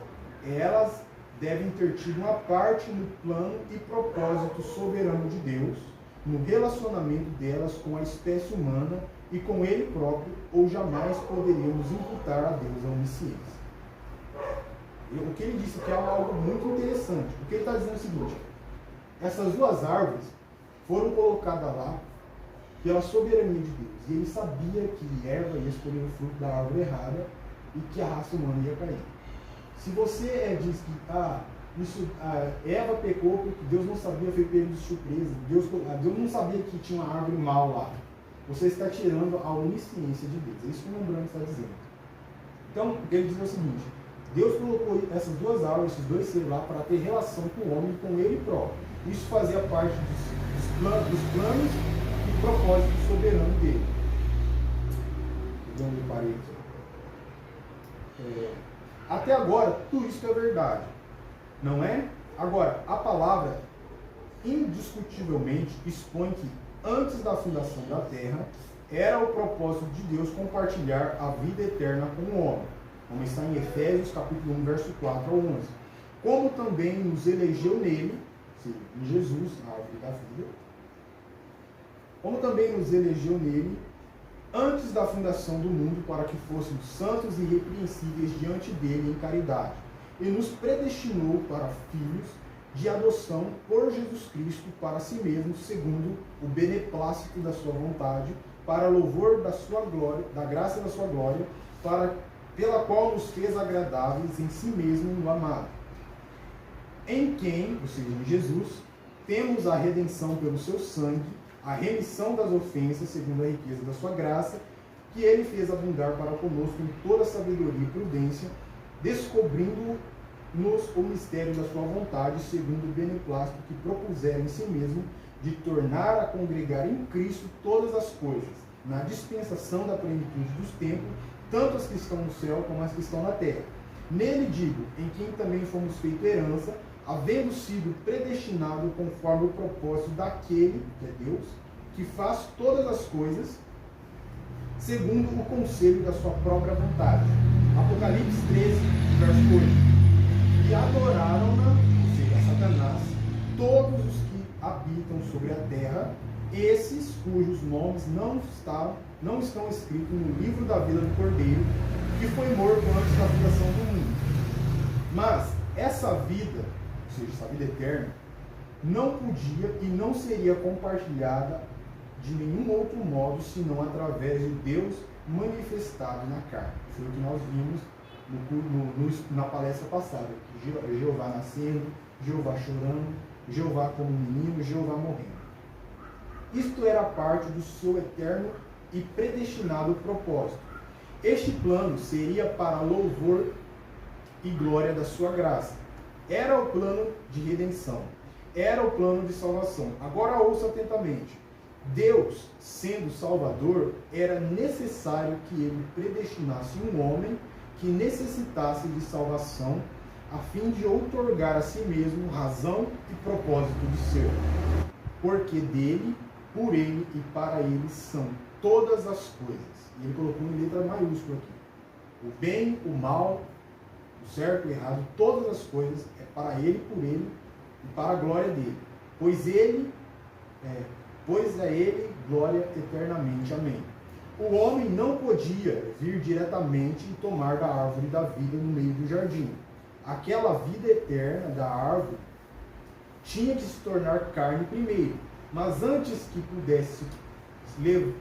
Elas devem ter tido uma parte no plano e propósito soberano de Deus, no relacionamento delas com a espécie humana e com Ele próprio, ou jamais poderíamos imputar a Deus a onisciência. O que ele disse aqui é algo muito interessante. O que ele está dizendo é o seguinte: essas duas árvores foram colocadas lá pela soberania de Deus. E ele sabia que Eva ia escolher o fruto da árvore errada e que a raça humana ia cair. Se você diz que Eva pecou porque Deus não sabia, foi pego de surpresa, Deus não sabia que tinha uma árvore mal lá, você está tirando a onisciência de Deus. É isso que o Lembrando está dizendo. Então, ele diz o seguinte: Deus colocou essas duas árvores, esses dois seres lá, para ter relação com o homem e com ele próprio. Isso fazia parte dos planos e propósitos soberanos dele. Onde eu parei aqui. Até agora, tudo isso é verdade. Não é? Agora, a palavra indiscutivelmente expõe que antes da fundação da terra, era o propósito de Deus compartilhar a vida eterna com o homem, como está em Efésios capítulo 1, verso 4 ao 11. Como também nos elegeu nele, em Jesus, a árvore da vida, como também nos elegeu nele, antes da fundação do mundo, para que fôssemos santos e irrepreensíveis diante dele em caridade, e nos predestinou para filhos de adoção por Jesus Cristo para si mesmo, segundo o beneplácito da sua vontade, para louvor da sua glória, da graça da sua glória, pela qual nos fez agradáveis em si mesmo no amado. Em quem, ou seja, em Jesus, temos a redenção pelo seu sangue, a remissão das ofensas, segundo a riqueza da sua graça, que ele fez abundar para conosco em toda sabedoria e prudência, descobrindo-nos o mistério da sua vontade, segundo o beneplácito que propusera em si mesmo, de tornar a congregar em Cristo todas as coisas, na dispensação da plenitude dos tempos, tanto as que estão no céu como as que estão na terra. Nele digo, em quem também fomos feito herança, havendo sido predestinado conforme o propósito daquele, que é Deus, que faz todas as coisas segundo o conselho da sua própria vontade. Apocalipse 13, verso 8. E adoraram-na, ou seja, Satanás, todos os que habitam sobre a terra, esses cujos nomes não estão escritos no livro da vida do Cordeiro, que foi morto antes da fundação do mundo. Mas essa vida, ou seja, essa vida eterna, não podia e não seria compartilhada de nenhum outro modo, senão através de Deus manifestado na carne. Foi o que nós vimos na palestra passada, que Jeová nascendo, Jeová chorando, Jeová como menino, Jeová morrendo. Isto era parte do seu eterno e predestinado propósito. Este plano seria para louvor e glória da sua graça. Era o plano de redenção. Era o plano de salvação. Agora ouça atentamente. Deus, sendo Salvador, era necessário que ele predestinasse um homem que necessitasse de salvação, a fim de outorgar a si mesmo razão e propósito de ser. Porque dele, por ele e para ele são todas as coisas. E ele colocou em letra maiúscula aqui. O bem, o mal, o certo, o errado, todas as coisas é para ele, por ele e para a glória dele. Pois a ele glória eternamente. Amém. O homem não podia vir diretamente e tomar da árvore da vida no meio do jardim. Aquela vida eterna da árvore tinha de se tornar carne primeiro. Mas antes que pudesse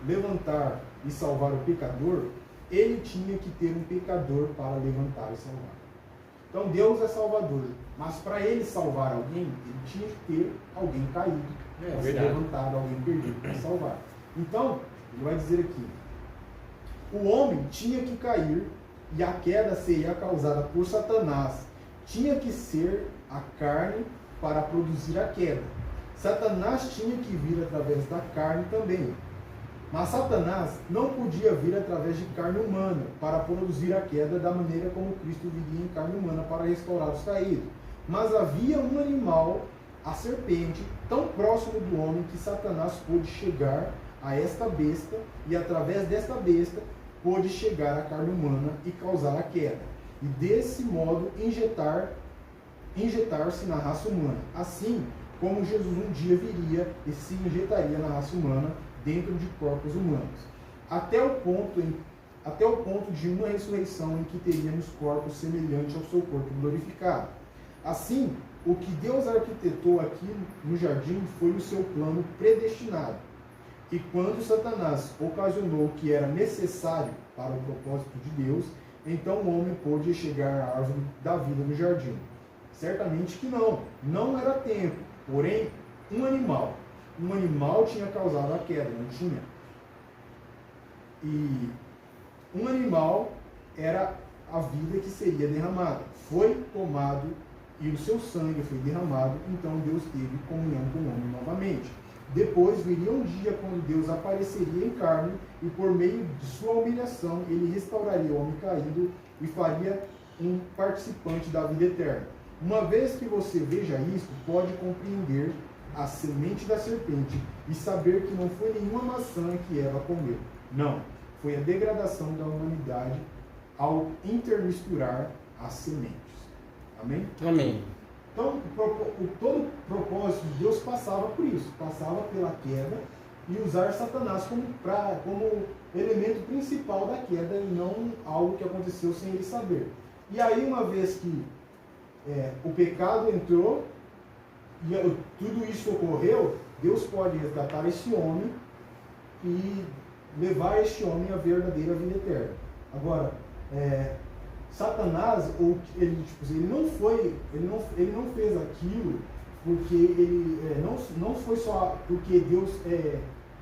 levantar e salvar o pecador, ele tinha que ter um pecador para levantar e salvar. Então Deus é Salvador, mas para ele salvar alguém, ele tinha que ter alguém caído, para ser levantado, alguém perdido para salvar. Então, ele vai dizer aqui, o homem tinha que cair e a queda seria causada por Satanás. Tinha que ser a carne para produzir a queda. Satanás tinha que vir através da carne também. Mas Satanás não podia vir através de carne humana para produzir a queda da maneira como Cristo viria em carne humana para restaurar os caídos. Mas havia um animal, a serpente, tão próximo do homem que Satanás pôde chegar a esta besta e através desta besta pôde chegar à carne humana e causar a queda. E desse modo injetar-se na raça humana. Assim como Jesus um dia viria e se injetaria na raça humana dentro de corpos humanos, até o ponto de uma ressurreição em que teríamos corpos semelhantes ao seu corpo glorificado. Assim, o que Deus arquitetou aqui no jardim foi o seu plano predestinado. E quando Satanás ocasionou o que era necessário para o propósito de Deus, então o homem pôde chegar à árvore da vida no jardim. Certamente que não era tempo. Porém, um animal tinha causado a queda, não tinha. E um animal era a vida que seria derramada. Foi tomado e o seu sangue foi derramado, então Deus teve comunhão com o homem novamente. Depois viria um dia quando Deus apareceria em carne e por meio de sua humilhação ele restauraria o homem caído e faria um participante da vida eterna. Uma vez que você veja isto, pode compreender a semente da serpente e saber que não foi nenhuma maçã que Eva comeu. Não, foi a degradação da humanidade ao intermisturar as sementes. Amém? Amém. Então, todo o propósito de Deus passava por isso, passava pela queda e usar Satanás como elemento principal da queda e não algo que aconteceu sem ele saber. E aí, uma vez que o pecado entrou e tudo isso ocorreu, Deus pode resgatar esse homem e levar este homem à verdadeira vida eterna. Agora, Satanás, ele não fez aquilo porque ele não foi só porque Deus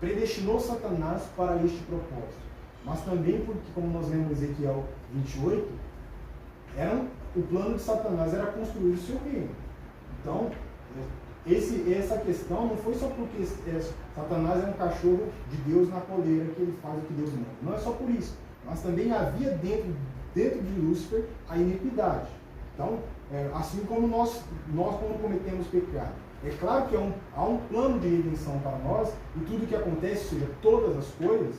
predestinou Satanás para este propósito, mas também porque, como nós lemos em Ezequiel 28, o plano de Satanás era construir o seu reino. Então, essa questão não foi só porque Satanás é um cachorro de Deus na coleira que ele faz o que Deus manda. Não é só por isso, mas também havia dentro de Lúcifer a iniquidade. Então, assim como nós quando cometemos pecado, é claro que há um plano de redenção para nós, e tudo que acontece, ou seja, todas as coisas,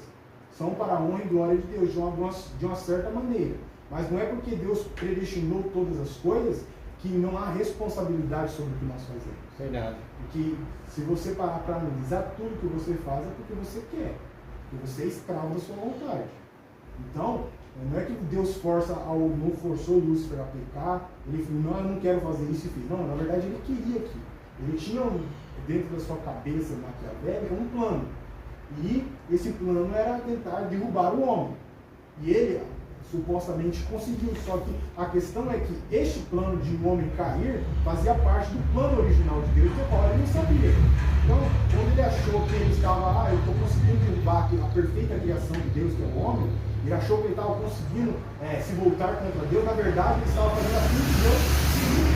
são para a honra e glória de Deus, de uma certa maneira. Mas não é porque Deus predestinou todas as coisas que não há responsabilidade sobre o que nós fazemos. Verdade. Porque se você parar para analisar tudo que você faz é porque você quer, porque você é escravo da sua vontade. Então, não é que Deus não forçou Lúcifer a pecar, ele falou, não, eu não quero fazer isso e fez. Não, na verdade ele queria aquilo. Ele tinha dentro da sua cabeça maquiavélica um plano. E esse plano era tentar derrubar o homem. E ele supostamente conseguiu, só que a questão é que este plano de um homem cair fazia parte do plano original de Deus, do qual ele não sabia. Então, quando ele achou que ele estava, eu estou conseguindo derrubar a perfeita criação de Deus, que é o homem, ele achou que ele estava conseguindo se voltar contra Deus, na verdade ele estava fazendo aquilo que Deus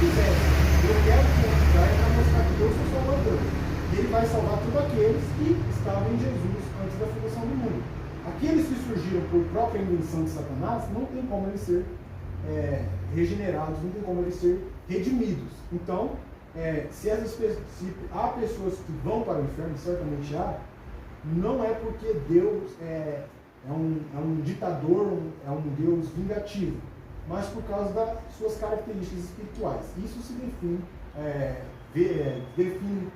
quisesse. Eu quero conquistar para mostrar que Deus é o Salvador. E ele vai salvar todos aqueles que estavam em Jesus antes da fundação do mundo. Aqueles que surgiram por própria invenção de Satanás, não tem como eles ser regenerados, não tem como eles ser redimidos. Então, se há pessoas que vão para o inferno, certamente há, não é porque Deus é um ditador, é um Deus vingativo, mas por causa das suas características espirituais. Isso se define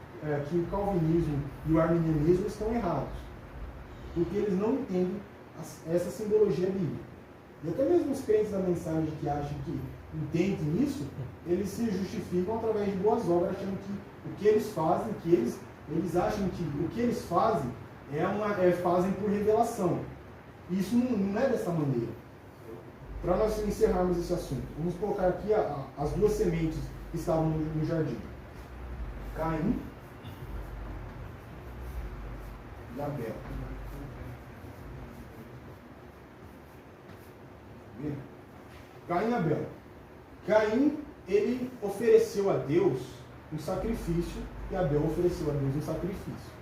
que o calvinismo e o arminianismo estão errados, porque eles não entendem essa simbologia bíblica. E até mesmo os crentes da mensagem que acham que entendem isso, eles se justificam através de boas obras, achando que o que eles fazem, eles acham que o que eles fazem fazem por revelação. Isso não é dessa maneira. Para nós encerrarmos esse assunto, vamos colocar aqui as duas sementes que estavam no jardim: Caim e Abel. Caim e Abel. Caim, ele ofereceu a Deus um sacrifício e Abel ofereceu a Deus um sacrifício.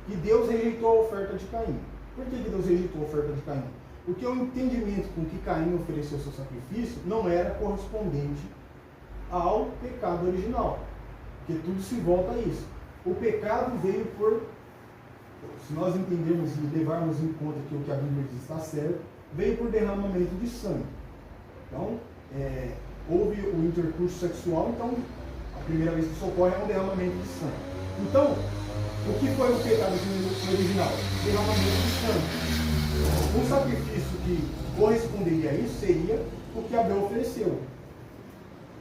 E Deus rejeitou a oferta de Caim. Por que Deus rejeitou a oferta de Caim? Porque o entendimento com que Caim ofereceu seu sacrifício não era correspondente ao pecado original. Porque tudo se volta a isso. O pecado veio se nós entendermos e levarmos em conta que o que a Bíblia diz está certo, veio por derramamento de sangue. Então, houve o intercurso sexual, então a primeira vez que isso ocorre é um derramamento de sangue. Então, o que foi o pecado original? Derramamento de sangue. Um sacrifício que corresponderia a isso seria o que Abel ofereceu.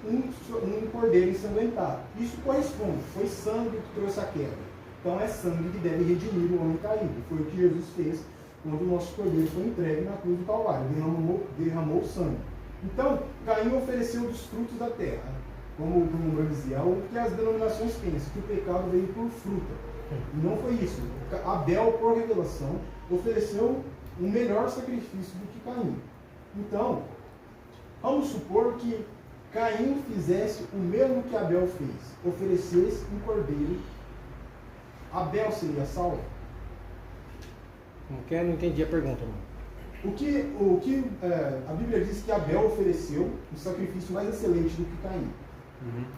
Um cordeiro ensanguentado. Isso corresponde. Foi sangue que trouxe a queda. Então é sangue que deve redimir o homem caído. Foi o que Jesus fez quando o nosso cordeiro foi entregue na cruz do Calvário. Derramou sangue. Então, Caim ofereceu dos frutos da terra. Como o Moura dizia, o que as denominações pensam, que o pecado veio por fruta. E não foi isso. Abel, por revelação, ofereceu um melhor sacrifício do que Caim. Então, vamos supor que Caim fizesse o mesmo que Abel fez, oferecesse um cordeiro. Abel seria salvo? Não entendi a pergunta, irmão. A Bíblia diz que Abel ofereceu um sacrifício mais excelente do que Caim,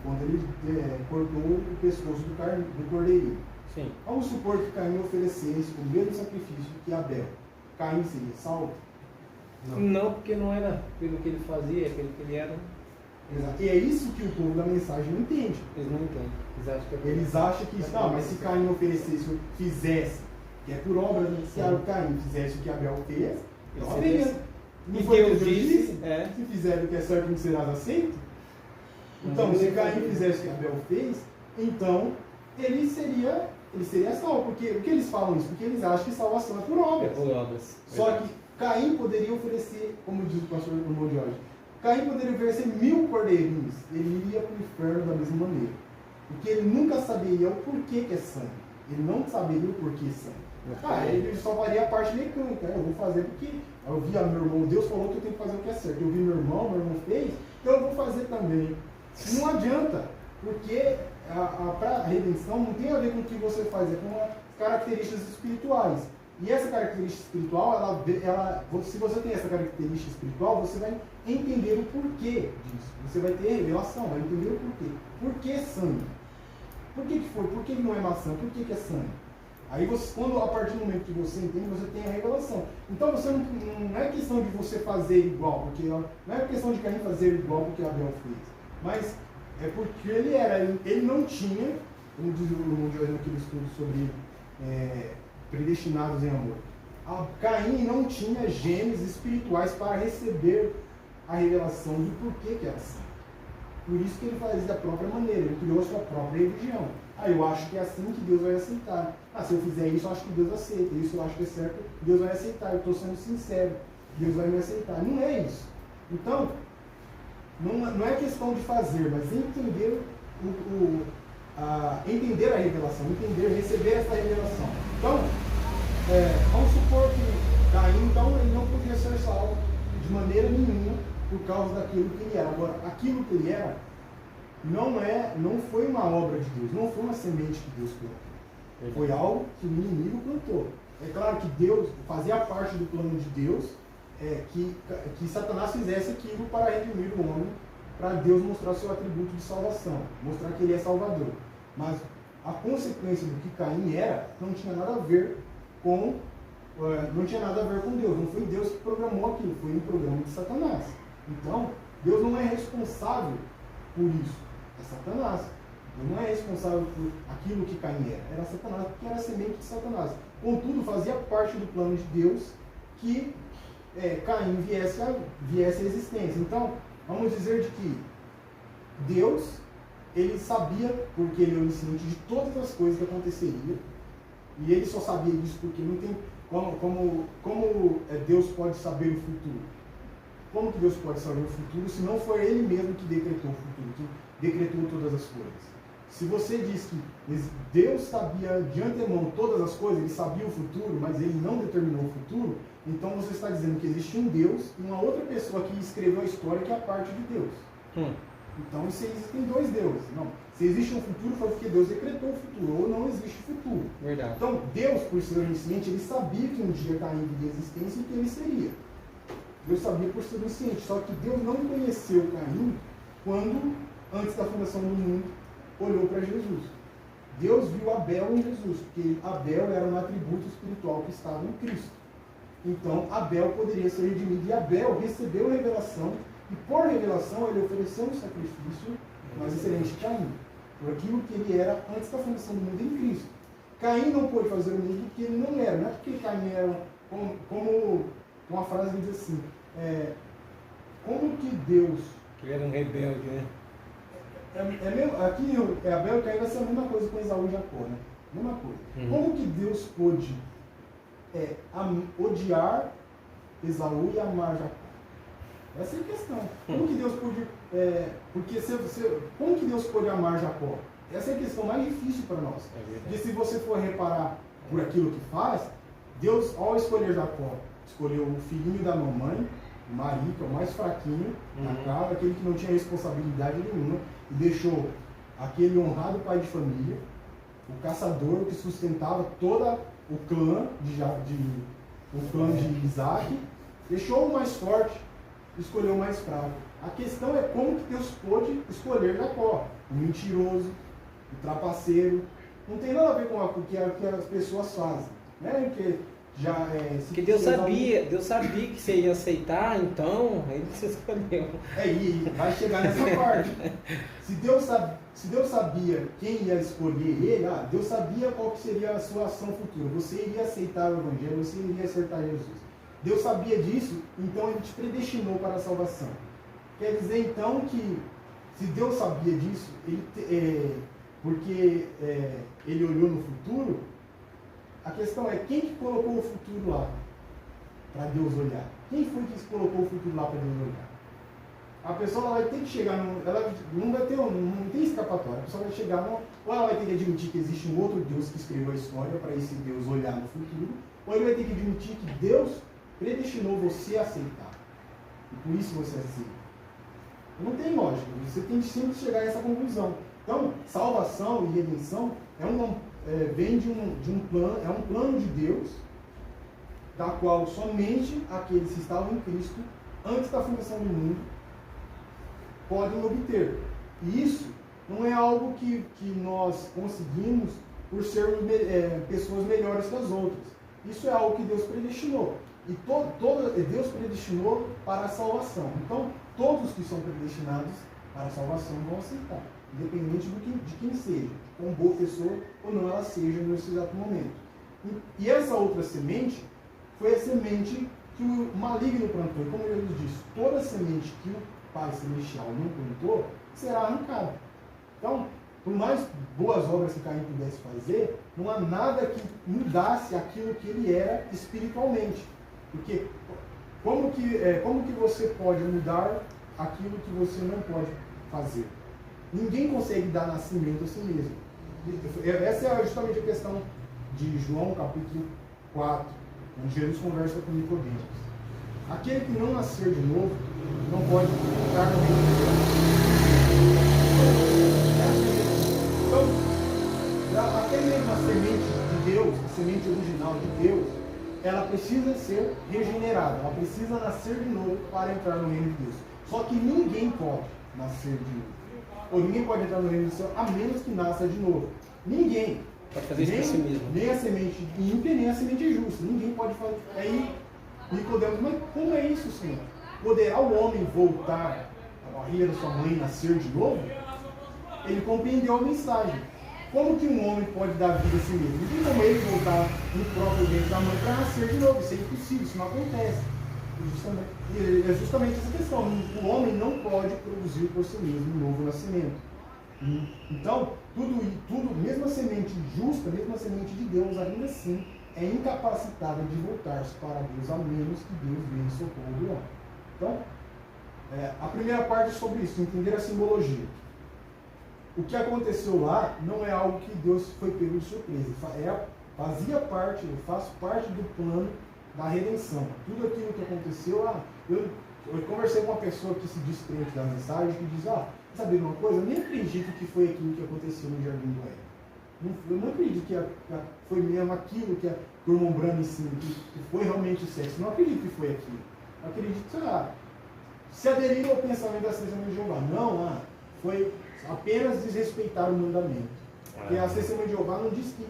quando ele cortou o pescoço do cordeirinho. Sim. Vamos supor que Caim oferecesse o mesmo sacrifício que Abel. Caim seria salvo? Não, porque não era pelo que ele fazia, é pelo que ele era. Exato. E é isso que o povo da mensagem não entende. Eles não entendem. Eles acham que isso, não, mas se Caim oferecesse, fizesse, que é por obra, né? Se Caim fizesse o que Abel fez, então beleza. Não foi o que Deus disse? Se fizer o que é certo, não serás aceito? Então, se Caim fizesse o que Abel fez, então ele seria salvo. Porque o que eles falam isso? Porque eles acham que salvação é por obras. É por obras. Só que Caim poderia oferecer, como diz o pastor irmão de hoje, Caim poderia oferecer 1000 cordeirinhos. Ele iria para o inferno da mesma maneira. Porque ele nunca saberia o porquê que é sangue. Ele não saberia o porquê é sangue. Ele só faria a parte mecânica. Eu vou fazer porque eu vi meu irmão, Deus falou que eu tenho que fazer o que é certo. Eu vi meu irmão fez, então eu vou fazer também. Não adianta, porque a redenção não tem a ver com o que você faz, é com as características espirituais. E essa característica espiritual, se você tem essa característica espiritual, você vai entender o porquê disso. Você vai ter revelação, vai entender o porquê. Por que sangue? Por que foi? Por que não é maçã? Por que é sangue? Aí a partir do momento que você entende, você tem a revelação. Então você não é questão de você fazer igual, porque não é questão de Caim fazer igual porque Abel fez. Mas é porque ele não tinha, como diz o irmão de hoje naquele estudo sobre predestinados em amor. Caim não tinha genes espirituais para receber a revelação de porquê que era assim. Por isso que ele fazia da própria maneira, ele criou a sua própria religião. Eu acho que é assim que Deus vai aceitar. Se eu fizer isso, eu acho que Deus aceita. Isso eu acho que é certo, Deus vai aceitar. Eu estou sendo sincero, Deus vai me aceitar. Não é isso. Então, não é questão de fazer, mas entender entender a revelação, receber essa revelação. Então, vamos supor que Caim, então, ele não podia ser salvo de maneira nenhuma por causa daquilo que ele era. Agora, aquilo que ele era não foi uma obra de Deus, não foi uma semente que Deus plantou. Foi algo que o inimigo plantou. É claro que Deus fazia parte do plano de Deus, que Satanás fizesse aquilo para redimir o homem, para Deus mostrar seu atributo de salvação, mostrar que ele é salvador. Mas a consequência do que Caim era não tinha nada a ver com Deus. Não foi Deus que programou aquilo, foi um programa de Satanás. Então, Deus não é responsável por isso, é Satanás. Deus não é responsável por aquilo que Caim era Satanás, porque era semente de Satanás. Contudo, fazia parte do plano de Deus que Caim viesse à existência. Então, vamos dizer de que Deus, ele sabia, porque ele é onisciente de todas as coisas que aconteceriam, e ele só sabia disso porque não tem como Deus pode saber o futuro. Como que Deus pode saber o futuro se não foi ele mesmo que decretou o futuro, que decretou todas as coisas? Se você diz que Deus sabia de antemão todas as coisas, ele sabia o futuro, mas ele não determinou o futuro, então você está dizendo que existe um Deus e uma outra pessoa que escreveu a história que é a parte de Deus. Então, se existem dois deuses. Não. Se existe um futuro, foi porque Deus decretou o futuro, ou não existe futuro. Verdade. Então, Deus, por ser onisciente, ele sabia que um dia Caim viria à existência e que ele seria. Deus sabia por ser onisciente. Só que Deus não conheceu Caim quando, antes da fundação do mundo, olhou para Jesus. Deus viu Abel em Jesus, porque Abel era um atributo espiritual que estava em Cristo. Então, Abel poderia ser redimido. E Abel recebeu a revelação, e por revelação ele ofereceu um sacrifício mais excelente que Caim, por aquilo que ele era antes da fundação do mundo em Cristo. Caim não pôde fazer o mesmo porque ele não era. Não é porque Caim era, como uma frase diz assim, como que Deus... Ele era um rebelde, né? Aqui Abel e Caim vai ser a mesma coisa com Esaú e Jacó, né? Mesma coisa. Como que Deus pôde odiar Esaú e amar Jacó? Essa é a questão. Como que Deus pôde... como que Deus pôde amar Jacó? Essa é a questão mais difícil para nós. Porque se você for reparar por aquilo que faz, Deus, ao escolher Jacó, escolheu o filhinho da mamãe, o marido, que é o mais fraquinho da casa, aquele que não tinha responsabilidade nenhuma, e deixou aquele honrado pai de família, o caçador que sustentava todo o clã de Isaac, deixou o mais forte, escolheu o mais fraco. A questão é como que Deus pôde escolher Jacó, o mentiroso, o trapaceiro. Não tem nada a ver com o que as pessoas fazem, né? Porque Deus sabia que você ia aceitar, então ele se escolheu. E vai chegar nessa parte. Se Deus sabia quem ia escolher ele, Deus sabia qual que seria a sua ação futura. Você iria aceitar o Evangelho, você iria aceitar Jesus. Deus sabia disso, então ele te predestinou para a salvação. Quer dizer então que, se Deus sabia disso, porque ele olhou no futuro, a questão é quem que colocou o futuro lá para Deus olhar? Quem foi que colocou o futuro lá para Deus olhar? A pessoa vai ter que chegar, ela não tem escapatória, a pessoa vai chegar, ou ela vai ter que admitir que existe um outro Deus que escreveu a história para esse Deus olhar no futuro, ou ele vai ter que admitir que Deus predestinou você a aceitar. E por isso você aceita. Não tem lógica, você tem que sempre chegar a essa conclusão. Então, salvação e redenção vem de um plano, é um plano de Deus, da qual somente aqueles que estavam em Cristo, antes da fundação do mundo, podem obter. E isso não é algo que nós conseguimos por sermos pessoas melhores que as outras. Isso é algo que Deus predestinou. E Deus predestinou para a salvação. Então, todos que são predestinados para a salvação vão aceitar, independente de quem seja, quão boa pessoa ou não ela seja nesse exato momento. E essa outra semente foi a semente que o maligno plantou. E como Jesus disse, toda semente que o Pai Celestial não plantou será arrancada. Então, por mais boas obras que Caim pudesse fazer, não há nada que mudasse aquilo que ele era espiritualmente. Porque como que você pode mudar aquilo que você não pode fazer? Ninguém consegue dar nascimento a si mesmo. Essa é justamente a questão de João capítulo 4, onde Jesus conversa com Nicodemos. Aquele que não nascer de novo não pode entrar no reino de Deus. Então, até mesmo a semente de Deus, a semente original de Deus, ela precisa ser regenerada, ela precisa nascer de novo para entrar no reino de Deus. Só que ninguém pode nascer de novo. Ou ninguém pode entrar no reino do céu a menos que nasça de novo. Ninguém. Pode fazer isso por si mesmo. Nem a semente ímpia, nem a semente justa. Ninguém pode fazer. Aí, Nicodemos, mas como é isso, Senhor? Poderá o homem voltar à barriga da sua mãe e nascer de novo? Ele compreendeu a mensagem. Como que um homem pode dar vida a si mesmo? Não tem como ele voltar no próprio ventre da mãe para nascer de novo. Isso é impossível, isso não acontece. É justamente essa questão. O homem não pode produzir por si mesmo um novo nascimento. Então, tudo, mesmo a semente justa, mesmo a semente de Deus, ainda assim é incapacitada de voltar-se para Deus, a menos que Deus venha em socorro do homem. Então, a primeira parte é sobre isso, entender a simbologia. O que aconteceu lá não é algo que Deus foi pego de surpresa. Fazia parte, eu faço parte do plano da redenção. Tudo aquilo que aconteceu, eu conversei com uma pessoa que se diz crente da mensagem, que diz, sabe uma coisa? Eu nem acredito que foi aquilo que aconteceu no Jardim do Éden. Eu não acredito que foi mesmo aquilo que o irmão Brano ensina, que foi realmente o sexo. Eu não acredito que foi aquilo. Eu acredito, sei lá, se aderiram ao pensamento da Testemunha de Jeová. Não, foi apenas desrespeitar o mandamento. Porque a Testemunha de Jeová não diz que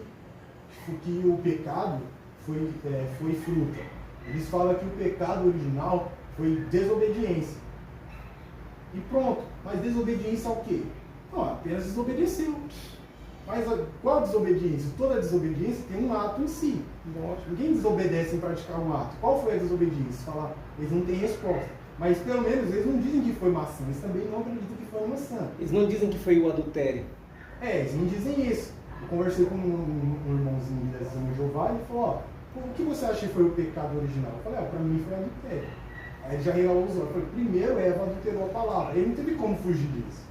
o pecado foi fruta. Eles falam que o pecado original foi desobediência. E pronto. Mas desobediência ao quê? Não, apenas desobedeceu. Mas qual a desobediência? Toda desobediência tem um ato em si. Ninguém desobedece em praticar um ato. Qual foi a desobediência? Falar, eles não têm resposta. Mas pelo menos eles não dizem que foi maçã. Eles também não acreditam que foi maçã. Eles não dizem que foi o adultério. Eles não dizem isso. Eu conversei com um irmãozinho da Testemunha de Jeová e ele falou, ó, o que você acha que foi o pecado original? Eu falei, para mim foi adultério. Aí ele já regalou os olhos. Eu falei, primeiro Eva adulterou a palavra. Ele não teve como fugir disso.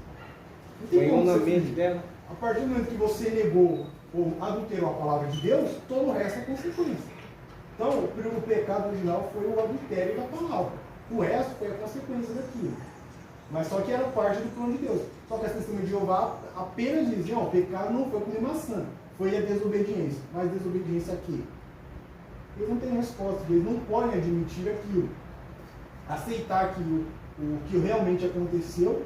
Não tem Foi como um na você mente fugir. dela. A partir do momento que você negou ou adulterou a palavra de Deus, todo o resto é consequência. Então, o pecado original foi o adultério da palavra. O resto foi a consequência daquilo. Mas só que era parte do plano de Deus. Só que as testemunhas de Jeová apenas diziam, o pecado não foi comer maçã, foi a desobediência. Mas desobediência a quê? Eles não têm resposta, eles não podem admitir aquilo. Aceitar que o que realmente aconteceu.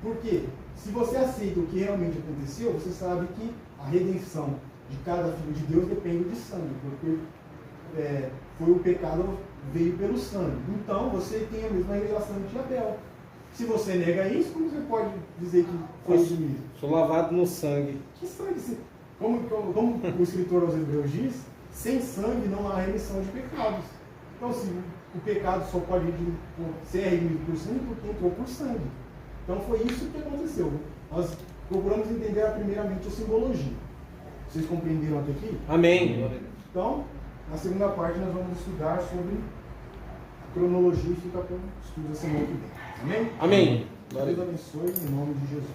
Por quê? Se você aceita o que realmente aconteceu, você sabe que a redenção de cada filho de Deus depende de sangue, porque foi o pecado veio pelo sangue. Então você tem a mesma revelação de Abel. Se você nega isso, como você pode dizer que foi isso mesmo? Sou lavado no sangue. Que sangue? Como o escritor aos Hebreus diz, sem sangue não há remissão de pecados. Então, se o pecado só pode ser redimido por sangue porque entrou por sangue. Então foi isso que aconteceu. Nós procuramos entender primeiramente a simbologia. Vocês compreenderam até aqui? Amém. Então, na segunda parte nós vamos estudar sobre a cronologia e fica para o estudo da semana que vem. Amém? Amém. Deus abençoe em nome de Jesus.